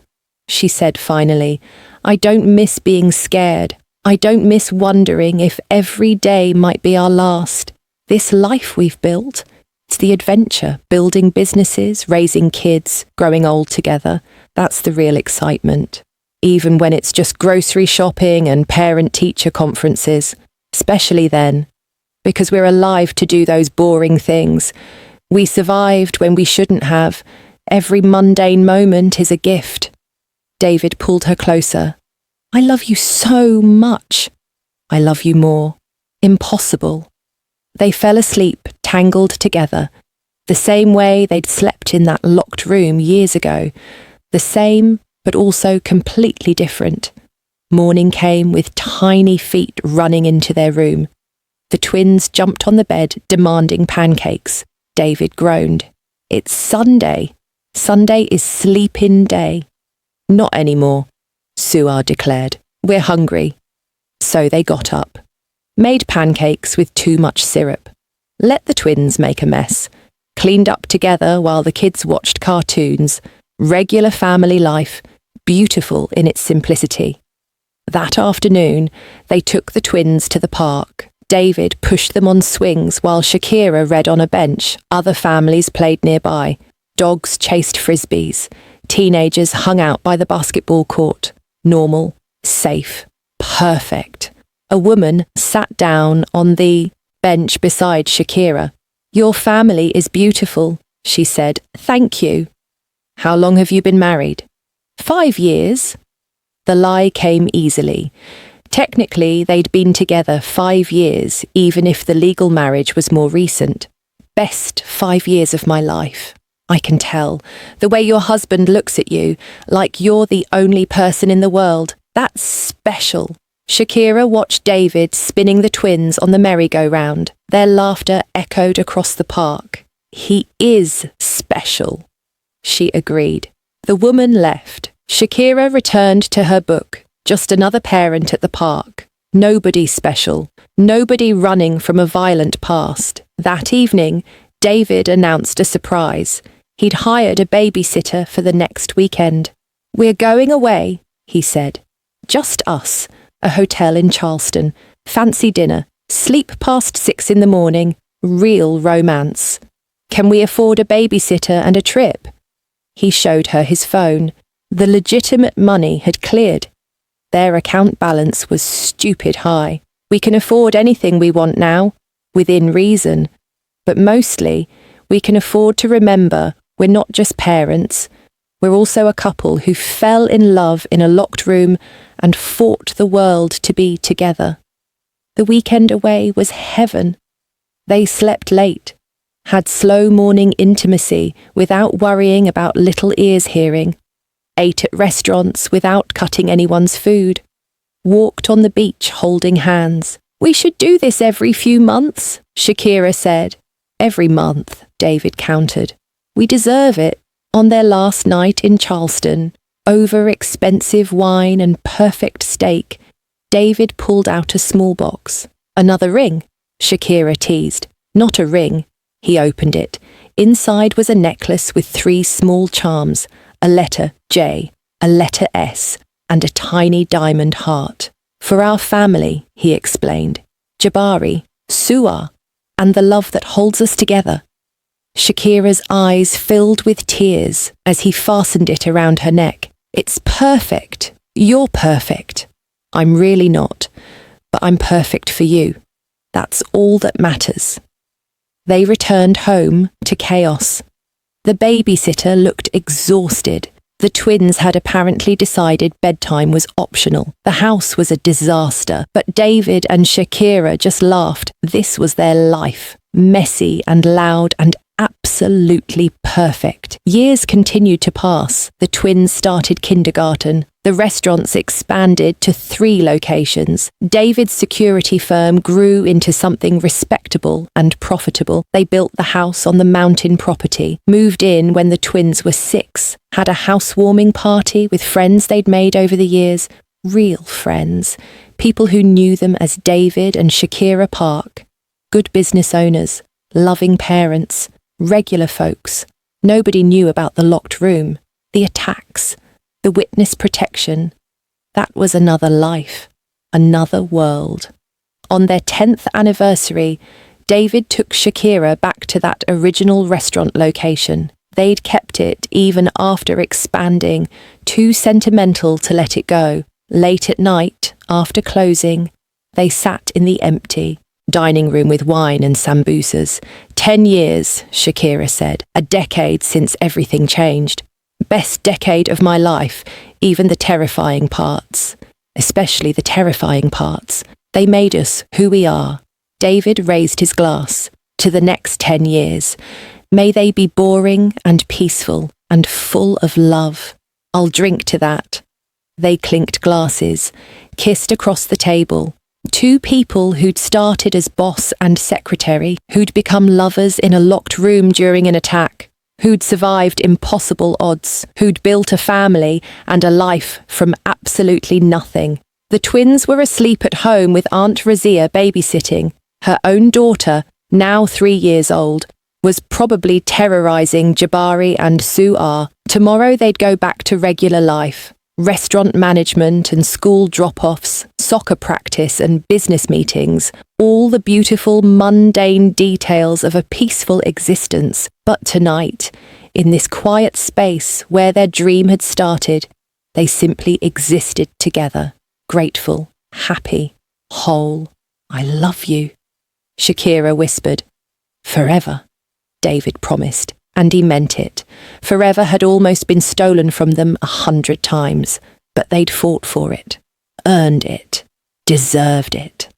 she said finally. I don't miss being scared. I don't miss wondering if every day might be our last. This life we've built, it's the adventure, building businesses, raising kids, growing old together. That's the real excitement. Even when it's just grocery shopping and parent-teacher conferences, especially then, because we're alive to do those boring things. We survived when we shouldn't have. Every mundane moment is a gift. David pulled her closer. I love you so much. I love you more. Impossible. They fell asleep, tangled together, the same way they'd slept in that locked room years ago. The same, but also completely different. Morning came with tiny feet running into their room. The twins jumped on the bed, demanding pancakes. David groaned. It's Sunday. Sunday is sleep-in day. Not anymore, Suar declared. We're hungry. So they got up, made pancakes with too much syrup, let the twins make a mess, cleaned up together while the kids watched cartoons. Regular family life, beautiful in its simplicity. That afternoon, they took the twins to the park. David pushed them on swings while Shakira read on a bench. Other families played nearby. Dogs chased frisbees. Teenagers hung out by the basketball court. Normal, safe, perfect. A woman sat down on the bench beside Shakira. Your family is beautiful, she said. Thank you. How long have you been married? 5 years. The lie came easily. Technically, they'd been together 5 years, even if the legal marriage was more recent. Best 5 years of my life. I can tell. The way your husband looks at you, like you're the only person in the world. That's special. Shakira watched David spinning the twins on the merry-go-round. Their laughter echoed across the park. He is special, she agreed. The woman left. Shakira returned to her book. Just another parent at the park. Nobody special. Nobody running from a violent past. That evening, David announced a surprise. He'd hired a babysitter for the next weekend. We're going away, he said. Just us. A hotel in Charleston. Fancy dinner. Sleep past 6 in the morning. Real romance. Can we afford a babysitter and a trip? He showed her his phone. The legitimate money had cleared. Their account balance was stupid high. We can afford anything we want now, within reason. But mostly, we can afford to remember we're not just parents, We're also a couple who fell in love in a locked room and fought the world to be together. The weekend away was heaven. They slept late, had slow morning intimacy without worrying about little ears hearing, ate at restaurants without cutting anyone's food, walked on the beach holding hands. "We should do this every few months," Shakira said. "Every month," David countered. "We deserve it." On their last night in Charleston, over expensive wine and perfect steak, David pulled out a small box. "Another ring?" Shakira teased. "Not a ring." He opened it. Inside was a necklace with 3 small charms, a letter J, a letter S, and a tiny diamond heart. "For our family," he explained. "Jabari, Su'a, and the love that holds us together." Shakira's eyes filled with tears as he fastened it around her neck. "It's perfect. You're perfect. I'm really not, but I'm perfect for you. That's all that matters." They returned home to chaos. The babysitter looked exhausted. The twins had apparently decided bedtime was optional. The house was a disaster, but David and Shakira just laughed. This was their life, messy and loud and absolutely perfect. Years continued to pass. The twins started kindergarten. The restaurants expanded to 3 locations. David's security firm grew into something respectable and profitable. They built the house on the mountain property, moved in when the twins were 6, had a housewarming party with friends they'd made over the years, real friends, people who knew them as David and Shakira Park, good business owners, loving parents, regular folks. Nobody knew about the locked room, the attacks, the witness protection. That was another life, another world. On their 10th anniversary, David took Shakira back to that original restaurant location. They'd kept it even after expanding, too sentimental to let it go. Late at night, after closing, they sat in the empty dining room with wine and sambusas. 10 years, Shakira said, a decade since everything changed. Best decade of my life, even the terrifying parts. Especially the terrifying parts. They made us who we are. David raised his glass. To the next 10 years. May they be boring and peaceful and full of love. I'll drink to that. They clinked glasses, kissed across the table. 2 people who'd started as boss and secretary, who'd become lovers in a locked room during an attack, who'd survived impossible odds, who'd built a family and a life from absolutely nothing. The twins were asleep at home with Aunt Razia babysitting. Her own daughter, now 3 years old, was probably terrorizing Jabari and Su'a. Tomorrow they'd go back to regular life. Restaurant management and school drop-offs, soccer practice and business meetings, all the beautiful, mundane details of a peaceful existence. But tonight, in this quiet space where their dream had started, they simply existed together, grateful, happy, whole. "I love you," Shakira whispered. "Forever," David promised. And he meant it. Forever had almost been stolen from them 100 times, but they'd fought for it, earned it, deserved it.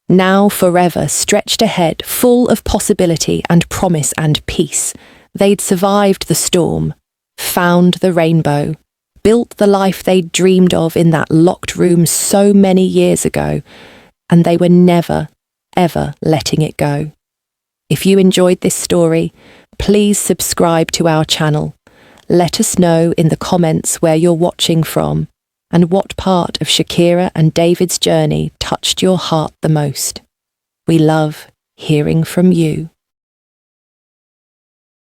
Now forever stretched ahead, full of possibility and promise and peace. They'd survived the storm, found the rainbow, built the life they'd dreamed of in that locked room so many years ago, and they were never, ever letting it go. If you enjoyed this story, please subscribe to our channel. Let us know in the comments where you're watching from and what part of Shakira and David's journey touched your heart the most. We love hearing from you.